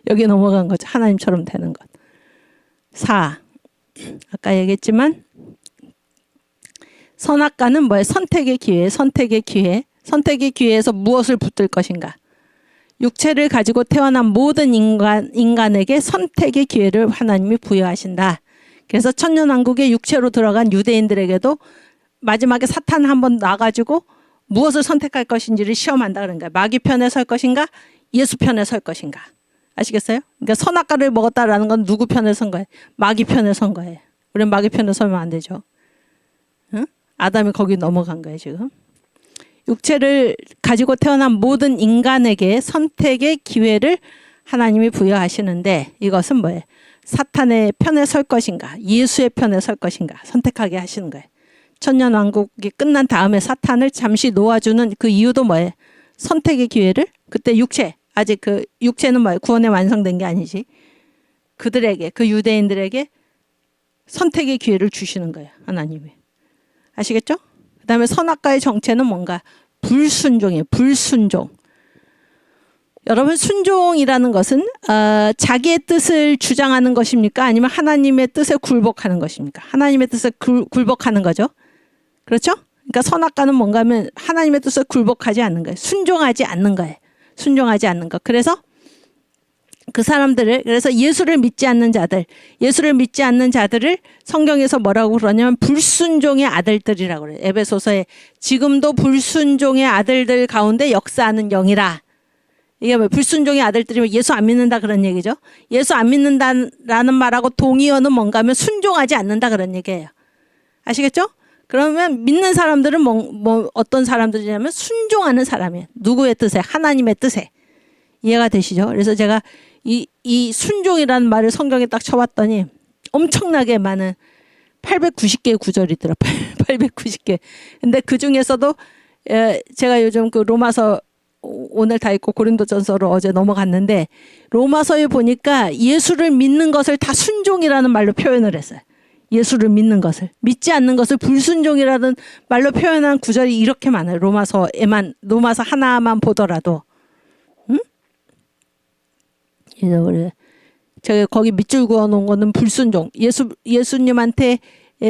Speaker 1: 여기 넘어간 거죠. 하나님처럼 되는 것. 4. 아까 얘기했지만 선악과는 뭐예요? 선택의 기회. 선택의 기회에서 무엇을 붙들 것인가. 육체를 가지고 태어난 모든 인간에게 선택의 기회를 하나님이 부여하신다. 그래서 천년왕국에 육체로 들어간 유대인들에게도 마지막에 사탄 한번 나가지고 무엇을 선택할 것인지를 시험한다 그런 거예요. 마귀 편에 설 것인가? 예수 편에 설 것인가? 아시겠어요? 그러니까 선악과를 먹었다라는 건 누구 편에 선 거예요? 마귀 편에 선 거예요. 우리는 마귀 편에 서면 안 되죠. 응? 아담이 거기 넘어간 거예요 지금. 육체를 가지고 태어난 모든 인간에게 선택의 기회를 하나님이 부여하시는데 이것은 뭐예요? 사탄의 편에 설 것인가? 예수의 편에 설 것인가? 선택하게 하시는 거예요. 천년왕국이 끝난 다음에 사탄을 잠시 놓아주는 그 이유도 뭐예요? 선택의 기회를 그때 아직 그 육체는 뭐예요? 구원에 완성된 게 아니지. 그들에게 그 유대인들에게 선택의 기회를 주시는 거예요. 하나님이. 아시겠죠? 그 다음에 선악과의 정체는 뭔가? 불순종이에요. 불순종. 여러분 순종이라는 것은 자기의 뜻을 주장하는 것입니까? 아니면 하나님의 뜻에 굴복하는 것입니까? 하나님의 뜻에 굴복하는 거죠. 그렇죠? 그러니까 선악과는 뭔가 하면 하나님의 뜻에 굴복하지 않는 거예요. 순종하지 않는 거예요. 순종하지 않는 것. 그래서 그 사람들을 그래서 예수를 믿지 않는 자들을 성경에서 뭐라고 그러냐면 불순종의 아들들이라고 그래요. 에베소서에 지금도 불순종의 아들들 가운데 역사하는 영이라. 이게 뭐 불순종의 아들들이면 예수 안 믿는다 그런 얘기죠. 예수 안 믿는다라는 말하고 동의어는 뭔가 하면 순종하지 않는다 그런 얘기예요. 아시겠죠? 그러면 믿는 사람들은 뭐 어떤 사람들이냐면 순종하는 사람이에요. 누구의 뜻에? 하나님의 뜻에. 이해가 되시죠? 그래서 제가 이 순종이라는 말을 성경에 딱 쳐봤더니 엄청나게 많은 890개의 구절이 있더라. 890개. 근데 그 중에서도 제가 요즘 그 로마서 오늘 다 읽고 고린도전서로 어제 넘어갔는데 로마서에 보니까 예수를 믿는 것을 다 순종이라는 말로 표현을 했어요. 예수를 믿는 것을. 믿지 않는 것을 불순종이라는 말로 표현한 구절이 이렇게 많아요. 로마서 하나만 보더라도. 응? 그래서 제가 거기 밑줄 그어놓은 거는 불순종. 예수님한테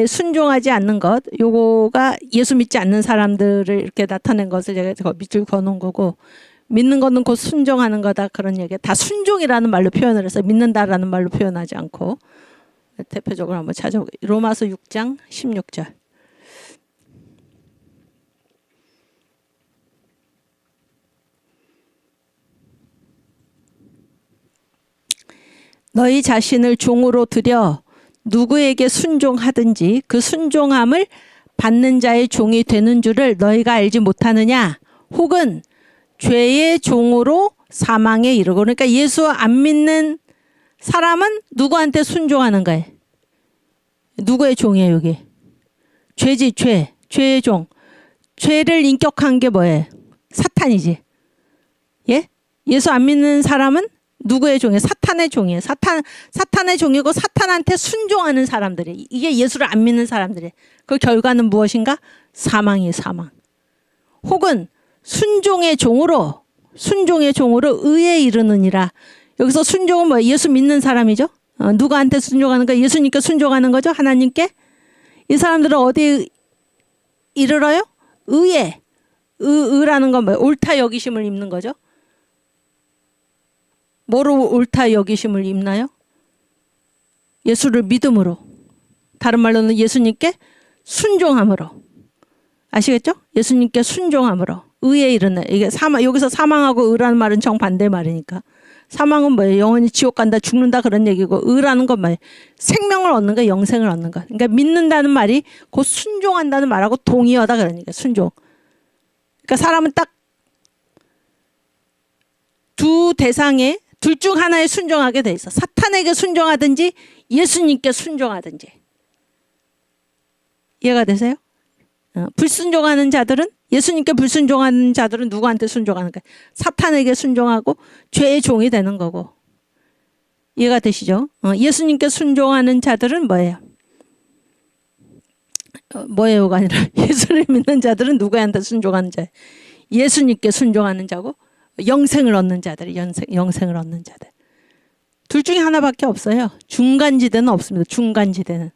Speaker 1: 순종하지 않는 것. 요거가 예수 믿지 않는 사람들을 이렇게 나타낸 것을 제가 밑줄 그어놓은 거고, 믿는 거는 곧 순종하는 거다 그런 얘기. 다 순종이라는 말로 표현을 해서 믿는다라는 말로 표현하지 않고. 대표적으로 한번 찾아보게요. 로마서 6장 16절. 너희 자신을 종으로 들여 누구에게 순종하든지 그 순종함을 받는 자의 종이 되는 줄을 너희가 알지 못하느냐? 혹은 죄의 종으로 사망에 이르고. 그러니까 예수 안 믿는 사람은 누구한테 순종하는 거예요? 누구의 종이에요, 여기? 죄지, 죄. 죄의 종. 죄를 인격한 게 뭐예요? 사탄이지. 예? 예수 안 믿는 사람은 누구의 종이에요? 사탄의 종이에요. 사탄의 종이고 사탄한테 순종하는 사람들이. 이게 예수를 안 믿는 사람들이에요. 그 결과는 무엇인가? 사망이에요, 사망. 혹은 순종의 종으로 의에 이르느니라. 여기서 순종은 뭐예요? 예수 믿는 사람이죠. 누구한테 순종하는 거예요? 예수님께 순종하는 거죠. 하나님께. 이 사람들은 어디에 이르러요? 의에. 의라는 건 뭐예요? 옳다 여기심을 입는 거죠. 뭐로 옳다 여기심을 입나요? 예수를 믿음으로. 다른 말로는 예수님께 순종함으로. 아시겠죠? 예수님께 순종함으로. 의에 이르는. 이게 여기서 사망하고 의라는 말은 정반대 말이니까. 사망은 뭐예요? 영원히 지옥 간다, 죽는다 그런 얘기고, 의라는 건 뭐예요? 생명을 얻는 거, 영생을 얻는 거. 그러니까 믿는다는 말이 곧 순종한다는 말하고 동의어다 그러니까 순종. 그러니까 사람은 딱 두 대상에 둘 중 하나에 순종하게 돼 있어. 사탄에게 순종하든지 예수님께 순종하든지. 이해가 되세요? 불순종하는 자들은, 예수님께 불순종하는 자들은 누구한테 순종하는 거예요? 사탄에게 순종하고 죄의 종이 되는 거고. 이해가 되시죠? 예수님께 순종하는 자들은 뭐예요? 뭐예요가 아니라 예수를 믿는 자들은 누구한테 순종하는 자예요? 예수님께 순종하는 자고, 영생을 얻는 자들이 영생을 얻는 자들. 둘 중에 하나밖에 없어요. 중간지대는 없습니다. 중간지대는.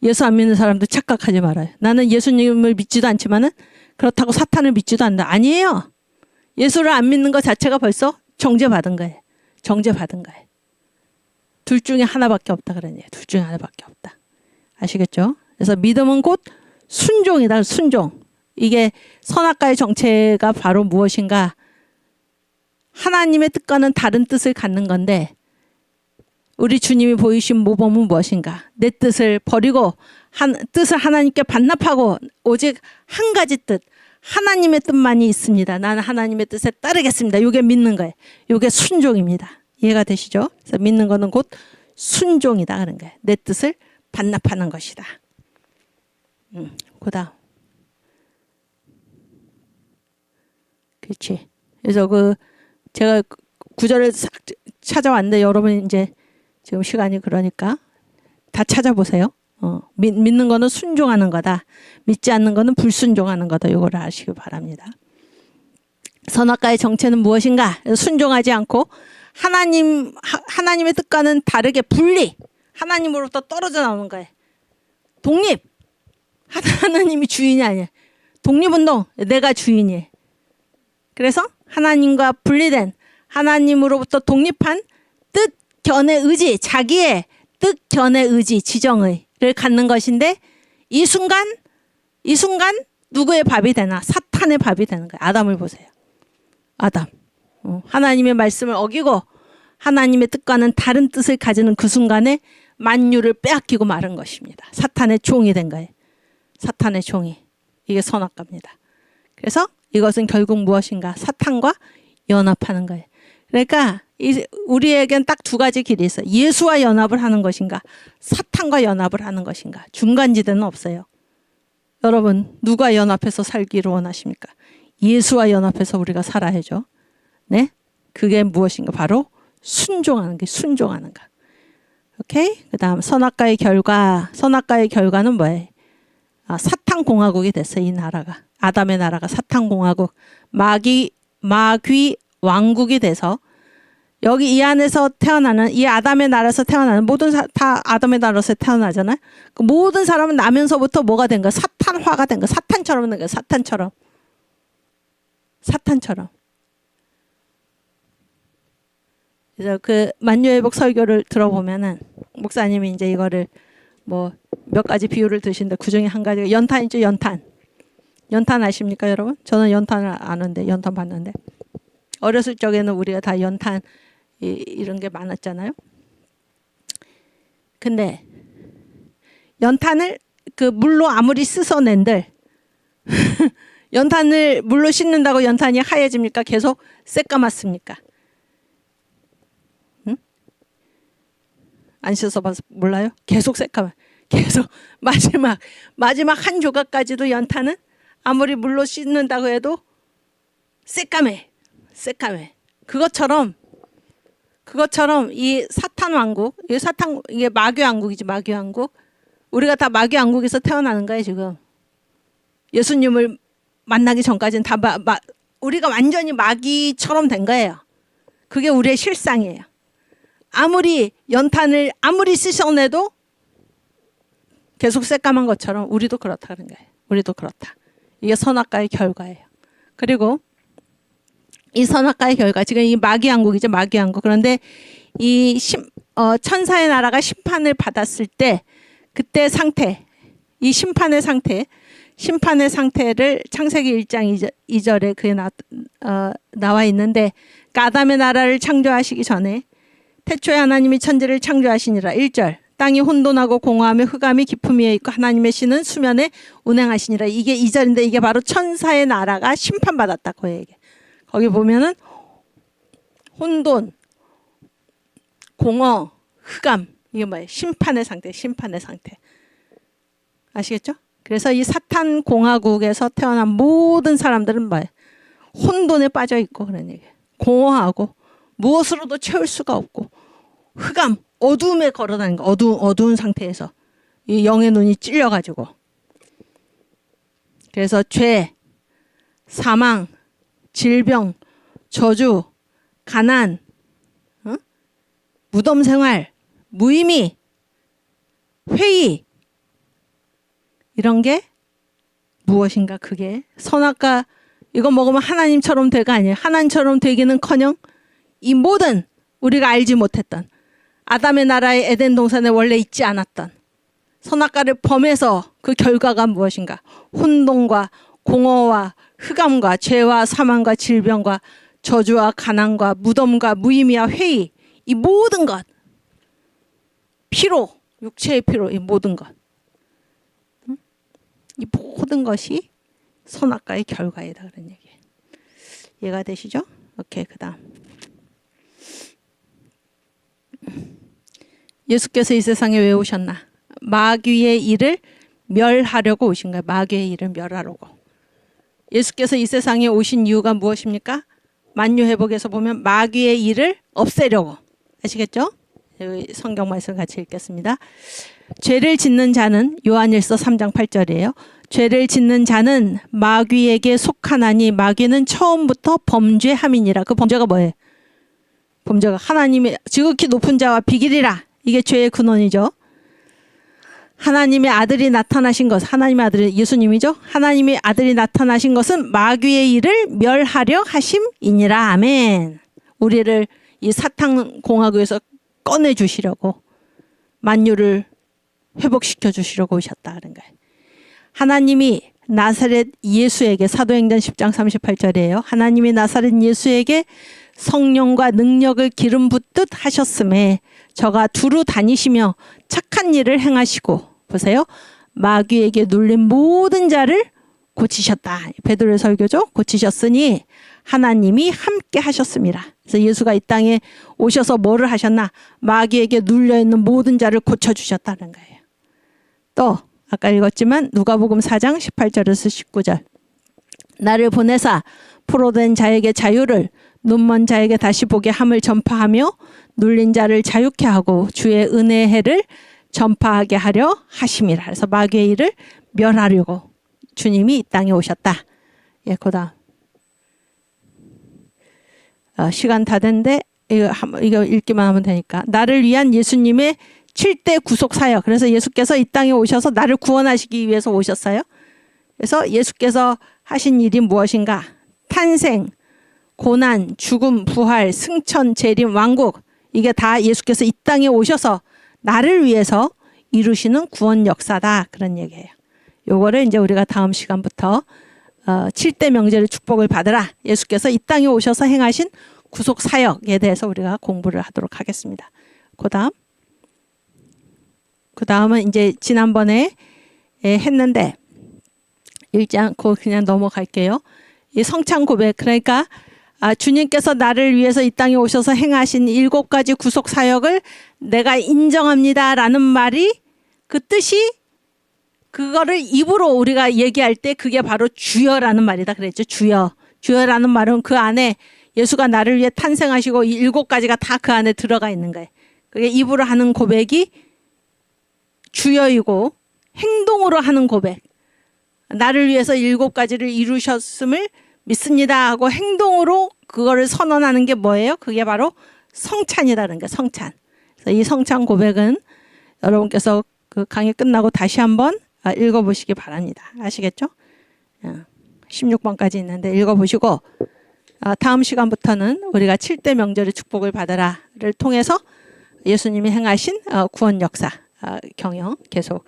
Speaker 1: 예수 안 믿는 사람도 착각하지 말아요. 나는 예수님을 믿지도 않지만은 그렇다고 사탄을 믿지도 않는다. 아니에요. 예수를 안 믿는 것 자체가 벌써 정죄받은 거예요. 정죄받은 거예요. 둘 중에 하나밖에 없다 그러네요. 둘 중에 하나밖에 없다. 아시겠죠? 그래서 믿음은 곧 순종이다. 순종. 이게 선악과의 정체가 바로 무엇인가? 하나님의 뜻과는 다른 뜻을 갖는 건데, 우리 주님이 보이신 모범은 무엇인가? 내 뜻을 버리고 뜻을 하나님께 반납하고 오직 한 가지 뜻, 하나님의 뜻만이 있습니다. 나는 하나님의 뜻에 따르겠습니다. 이게 믿는 거예요. 이게 순종입니다. 이해가 되시죠? 그래서 믿는 거는 곧 순종이다 그런 거예요. 내 뜻을 반납하는 것이다. 그다음. 그렇지. 그래서 제가 구절을 싹 찾아왔는데 여러분 이제 지금 시간이 그러니까 다 찾아보세요. 믿는 거는 순종하는 거다. 믿지 않는 거는 불순종하는 거다. 이걸 아시기 바랍니다. 선악과의 정체는 무엇인가? 순종하지 않고 하나님의 뜻과는 다르게 분리. 하나님으로부터 떨어져 나오는 거예요. 독립. 하나님이 주인이 아니야. 독립운동. 내가 주인이에요. 그래서 하나님과 분리된, 하나님으로부터 독립한 뜻 견의 의지, 자기의 뜻 견의 의지, 지정의를 갖는 것인데, 이 순간 누구의 밥이 되나? 사탄의 밥이 되는 거예요. 아담을 보세요. 아담. 하나님의 말씀을 어기고 하나님의 뜻과는 다른 뜻을 가지는 그 순간에 만유를 빼앗기고 마른 것입니다. 사탄의 종이 된 거예요. 사탄의 종이. 이게 선악과입니다. 그래서 이것은 결국 무엇인가? 사탄과 연합하는 거예요. 그러니까 우리에겐 딱 두 가지 길이 있어요. 예수와 연합을 하는 것인가? 사탄과 연합을 하는 것인가? 중간지대는 없어요. 여러분 누가 연합해서 살기를 원하십니까? 예수와 연합해서 우리가 살아야죠. 네? 그게 무엇인가? 바로 순종하는 게 순종하는 거. 오케이? 그다음 선악과의 결과. 선악과의 결과는 뭐예요? 사탄 공화국이 됐어요. 이 나라가. 아담의 나라가 사탄 공화국. 마귀 왕국이 돼서 여기 이 안에서 태어나는 이 아담의 나라에서 태어나는 모든 다 아담의 나라에서 태어나잖아요. 그 모든 사람은 나면서부터 뭐가 된 거야? 사탄화가 된 거야. 사탄처럼 된 거야. 사탄처럼. 그래서 그 만유회복 설교를 들어보면은 목사님이 이제 이거를 뭐 몇 가지 비유를 드시는데 그 중에 한 가지가 연탄이죠. 연탄 아십니까 여러분? 저는 연탄을 아는데 연탄 봤는데 어렸을 적에는 우리가 다 연탄 이런 게 많았잖아요. 근데 연탄을 그 물로 아무리 씻어낸들 연탄을 물로 씻는다고 연탄이 하얘집니까? 계속 새까맣습니까? 응? 안 씻어봐서 몰라요? 계속 새까맣. 계속 마지막 한 조각까지도 연탄은 아무리 물로 씻는다고 해도 새까매. 그것처럼 이 사탄 왕국, 이게 마귀 왕국이지. 마귀 왕국. 우리가 다 마귀 왕국에서 태어나는 거예요 지금. 예수님을 만나기 전까지는 다 우리가 완전히 마귀처럼 된 거예요. 그게 우리의 실상이에요. 아무리 연탄을 아무리 씻어내도 계속 새까만 것처럼 우리도 그렇다는 거예요. 우리도 그렇다. 이게 선악과의 결과예요. 그리고 이 선악과의 결과, 지금 이 마귀 왕국이죠. 마귀 왕국. 그런데 이 천사의 나라가 심판을 받았을 때 그때 상태, 이 심판의 상태를 창세기 1장 2절에 그게 나와 있는데, 그러니까 아담의 나라를 창조하시기 전에 태초에 하나님이 천지를 창조하시니라. 1절. 땅이 혼돈하고 공허하며 흑암이 깊음 위에 있고 하나님의 신은 수면에 운행하시니라. 이게 2절인데 이게 바로 천사의 나라가 심판받았다. 그 얘기. 거기 보면은 혼돈, 공허, 흑암, 이게 뭐예요? 심판의 상태. 아시겠죠? 그래서 이 사탄 공화국에서 태어난 모든 사람들은 뭐예요? 혼돈에 빠져 있고 그런 얘기예요. 공허하고 무엇으로도 채울 수가 없고 흑암, 어두움에 걸어다니는 거. 어두운 상태에서 이 영의 눈이 찔려가지고. 그래서 죄, 사망, 질병, 저주, 가난, 무덤 생활, 무의미, 회의, 이런 게 무엇인가? 그게 선악과, 이거 먹으면 하나님처럼 되가 아니에요. 하나님처럼 되기는커녕 이 모든 우리가 알지 못했던 아담의 나라의 에덴 동산에 원래 있지 않았던 선악과를 범해서 그 결과가 무엇인가? 혼돈과 공허와 흑암과 죄와 사망과 질병과 저주와 가난과 무덤과 무의미와 회의, 이 모든 것, 피로, 육체의 피로, 이 모든 것, 이 모든 것이 선악과의 결과이다 그런 얘기예요. 이해가 되시죠? 오케이. 그다음 예수께서 이 세상에 왜 오셨나? 마귀의 일을 멸하려고 오신 거예요. 마귀의 일을 멸하려고. 예수께서 이 세상에 오신 이유가 무엇입니까? 만유회복에서 보면 마귀의 일을 없애려고. 아시겠죠? 여기 성경 말씀 같이 읽겠습니다. 죄를 짓는 자는, 요한일서 3장 8절이에요. 죄를 짓는 자는 마귀에게 속하나니 마귀는 처음부터 범죄함이니라. 그 범죄가 뭐예요? 범죄가 하나님의 지극히 높은 자와 비길이라. 이게 죄의 근원이죠. 하나님의 아들이 나타나신 것, 하나님의 아들이 예수님이죠. 하나님의 아들이 나타나신 것은 마귀의 일을 멸하려 하심이니라. 아멘. 우리를 이 사탄 공화국에서 꺼내주시려고, 만유를 회복시켜 주시려고 오셨다 그런 거예요. 하나님이 나사렛 예수에게, 사도행전 10장 38절이에요. 하나님이 나사렛 예수에게 성령과 능력을 기름 붓듯 하셨음에 저가 두루 다니시며 착한 일을 행하시고, 보세요, 마귀에게 눌린 모든 자를 고치셨다. 베드로의 설교죠. 고치셨으니 하나님이 함께 하셨습니다. 그래서 예수가 이 땅에 오셔서 뭐를 하셨나? 마귀에게 눌려있는 모든 자를 고쳐주셨다는 거예요. 또 아까 읽었지만 누가복음 4장 18절에서 19절, 나를 보내사 포로된 자에게 자유를, 눈먼 자에게 다시 보게 함을 전파하며 눌린 자를 자유케 하고 주의 은혜의 해를 전파하게 하려 하심이라. 그래서 마귀의 일을 멸하려고 주님이 이 땅에 오셨다. 예, 그다음 시간 다 됐는데 이거 읽기만 하면 되니까. 나를 위한 예수님의 7대 구속 사역. 그래서 예수께서 이 땅에 오셔서 나를 구원하시기 위해서 오셨어요. 그래서 예수께서 하신 일이 무엇인가? 탄생, 고난, 죽음, 부활, 승천, 재림, 왕국. 이게 다 예수께서 이 땅에 오셔서 나를 위해서 이루시는 구원 역사다. 그런 얘기예요. 요거를 이제 우리가 다음 시간부터 7대 명절의 축복을 받으라. 예수께서 이 땅에 오셔서 행하신 구속 사역에 대해서 우리가 공부를 하도록 하겠습니다. 그 다음은 이제 지난번에 했는데 읽지 않고 그냥 넘어갈게요. 이 성찬 고백, 그러니까 주님께서 나를 위해서 이 땅에 오셔서 행하신 7가지 구속 사역을 내가 인정합니다 라는 말이, 그 뜻이, 그거를 입으로 우리가 얘기할 때 그게 바로 주여라는 말이다 그랬죠. 주여라는 말은 그 안에 예수가 나를 위해 탄생하시고 이 7가지가 다 그 안에 들어가 있는 거예요. 그게 입으로 하는 고백이 주여이고, 행동으로 하는 고백, 나를 위해서 7가지를 이루셨음을 믿습니다 하고 행동으로 그거를 선언하는 게 뭐예요? 그게 바로 성찬이라는 게, 성찬. 그래서 이 성찬 고백은 여러분께서 그 강의 끝나고 다시 한번 읽어보시기 바랍니다. 아시겠죠? 16번까지 있는데 읽어보시고, 다음 시간부터는 우리가 7대 명절의 축복을 받아라를 통해서 예수님이 행하신 구원 역사 경영 계속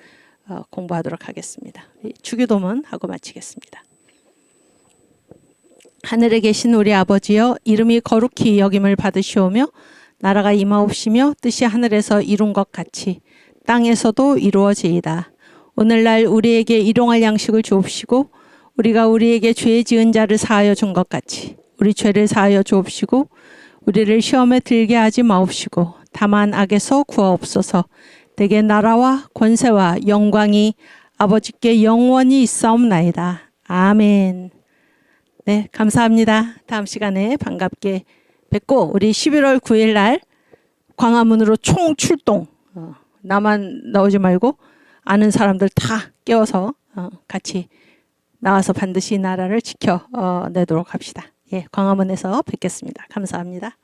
Speaker 1: 공부하도록 하겠습니다. 주기도문 하고 마치겠습니다. 하늘에 계신 우리 아버지여, 이름이 거룩히 여김을 받으시오며 나라가 임하옵시며 뜻이 하늘에서 이룬 것 같이 땅에서도 이루어지이다. 오늘날 우리에게 일용할 양식을 주옵시고 우리가 우리에게 죄 지은 자를 사하여 준 것 같이 우리 죄를 사하여 주옵시고 우리를 시험에 들게 하지 마옵시고 다만 악에서 구하옵소서. 대개 나라와 권세와 영광이 아버지께 영원히 있사옵나이다. 아멘. 네, 감사합니다. 다음 시간에 반갑게 뵙고 우리 11월 9일 날 광화문으로 총출동, 나만 나오지 말고 아는 사람들 다 깨워서 같이 나와서 반드시 나라를 지켜내도록 합시다. 예, 광화문에서 뵙겠습니다. 감사합니다.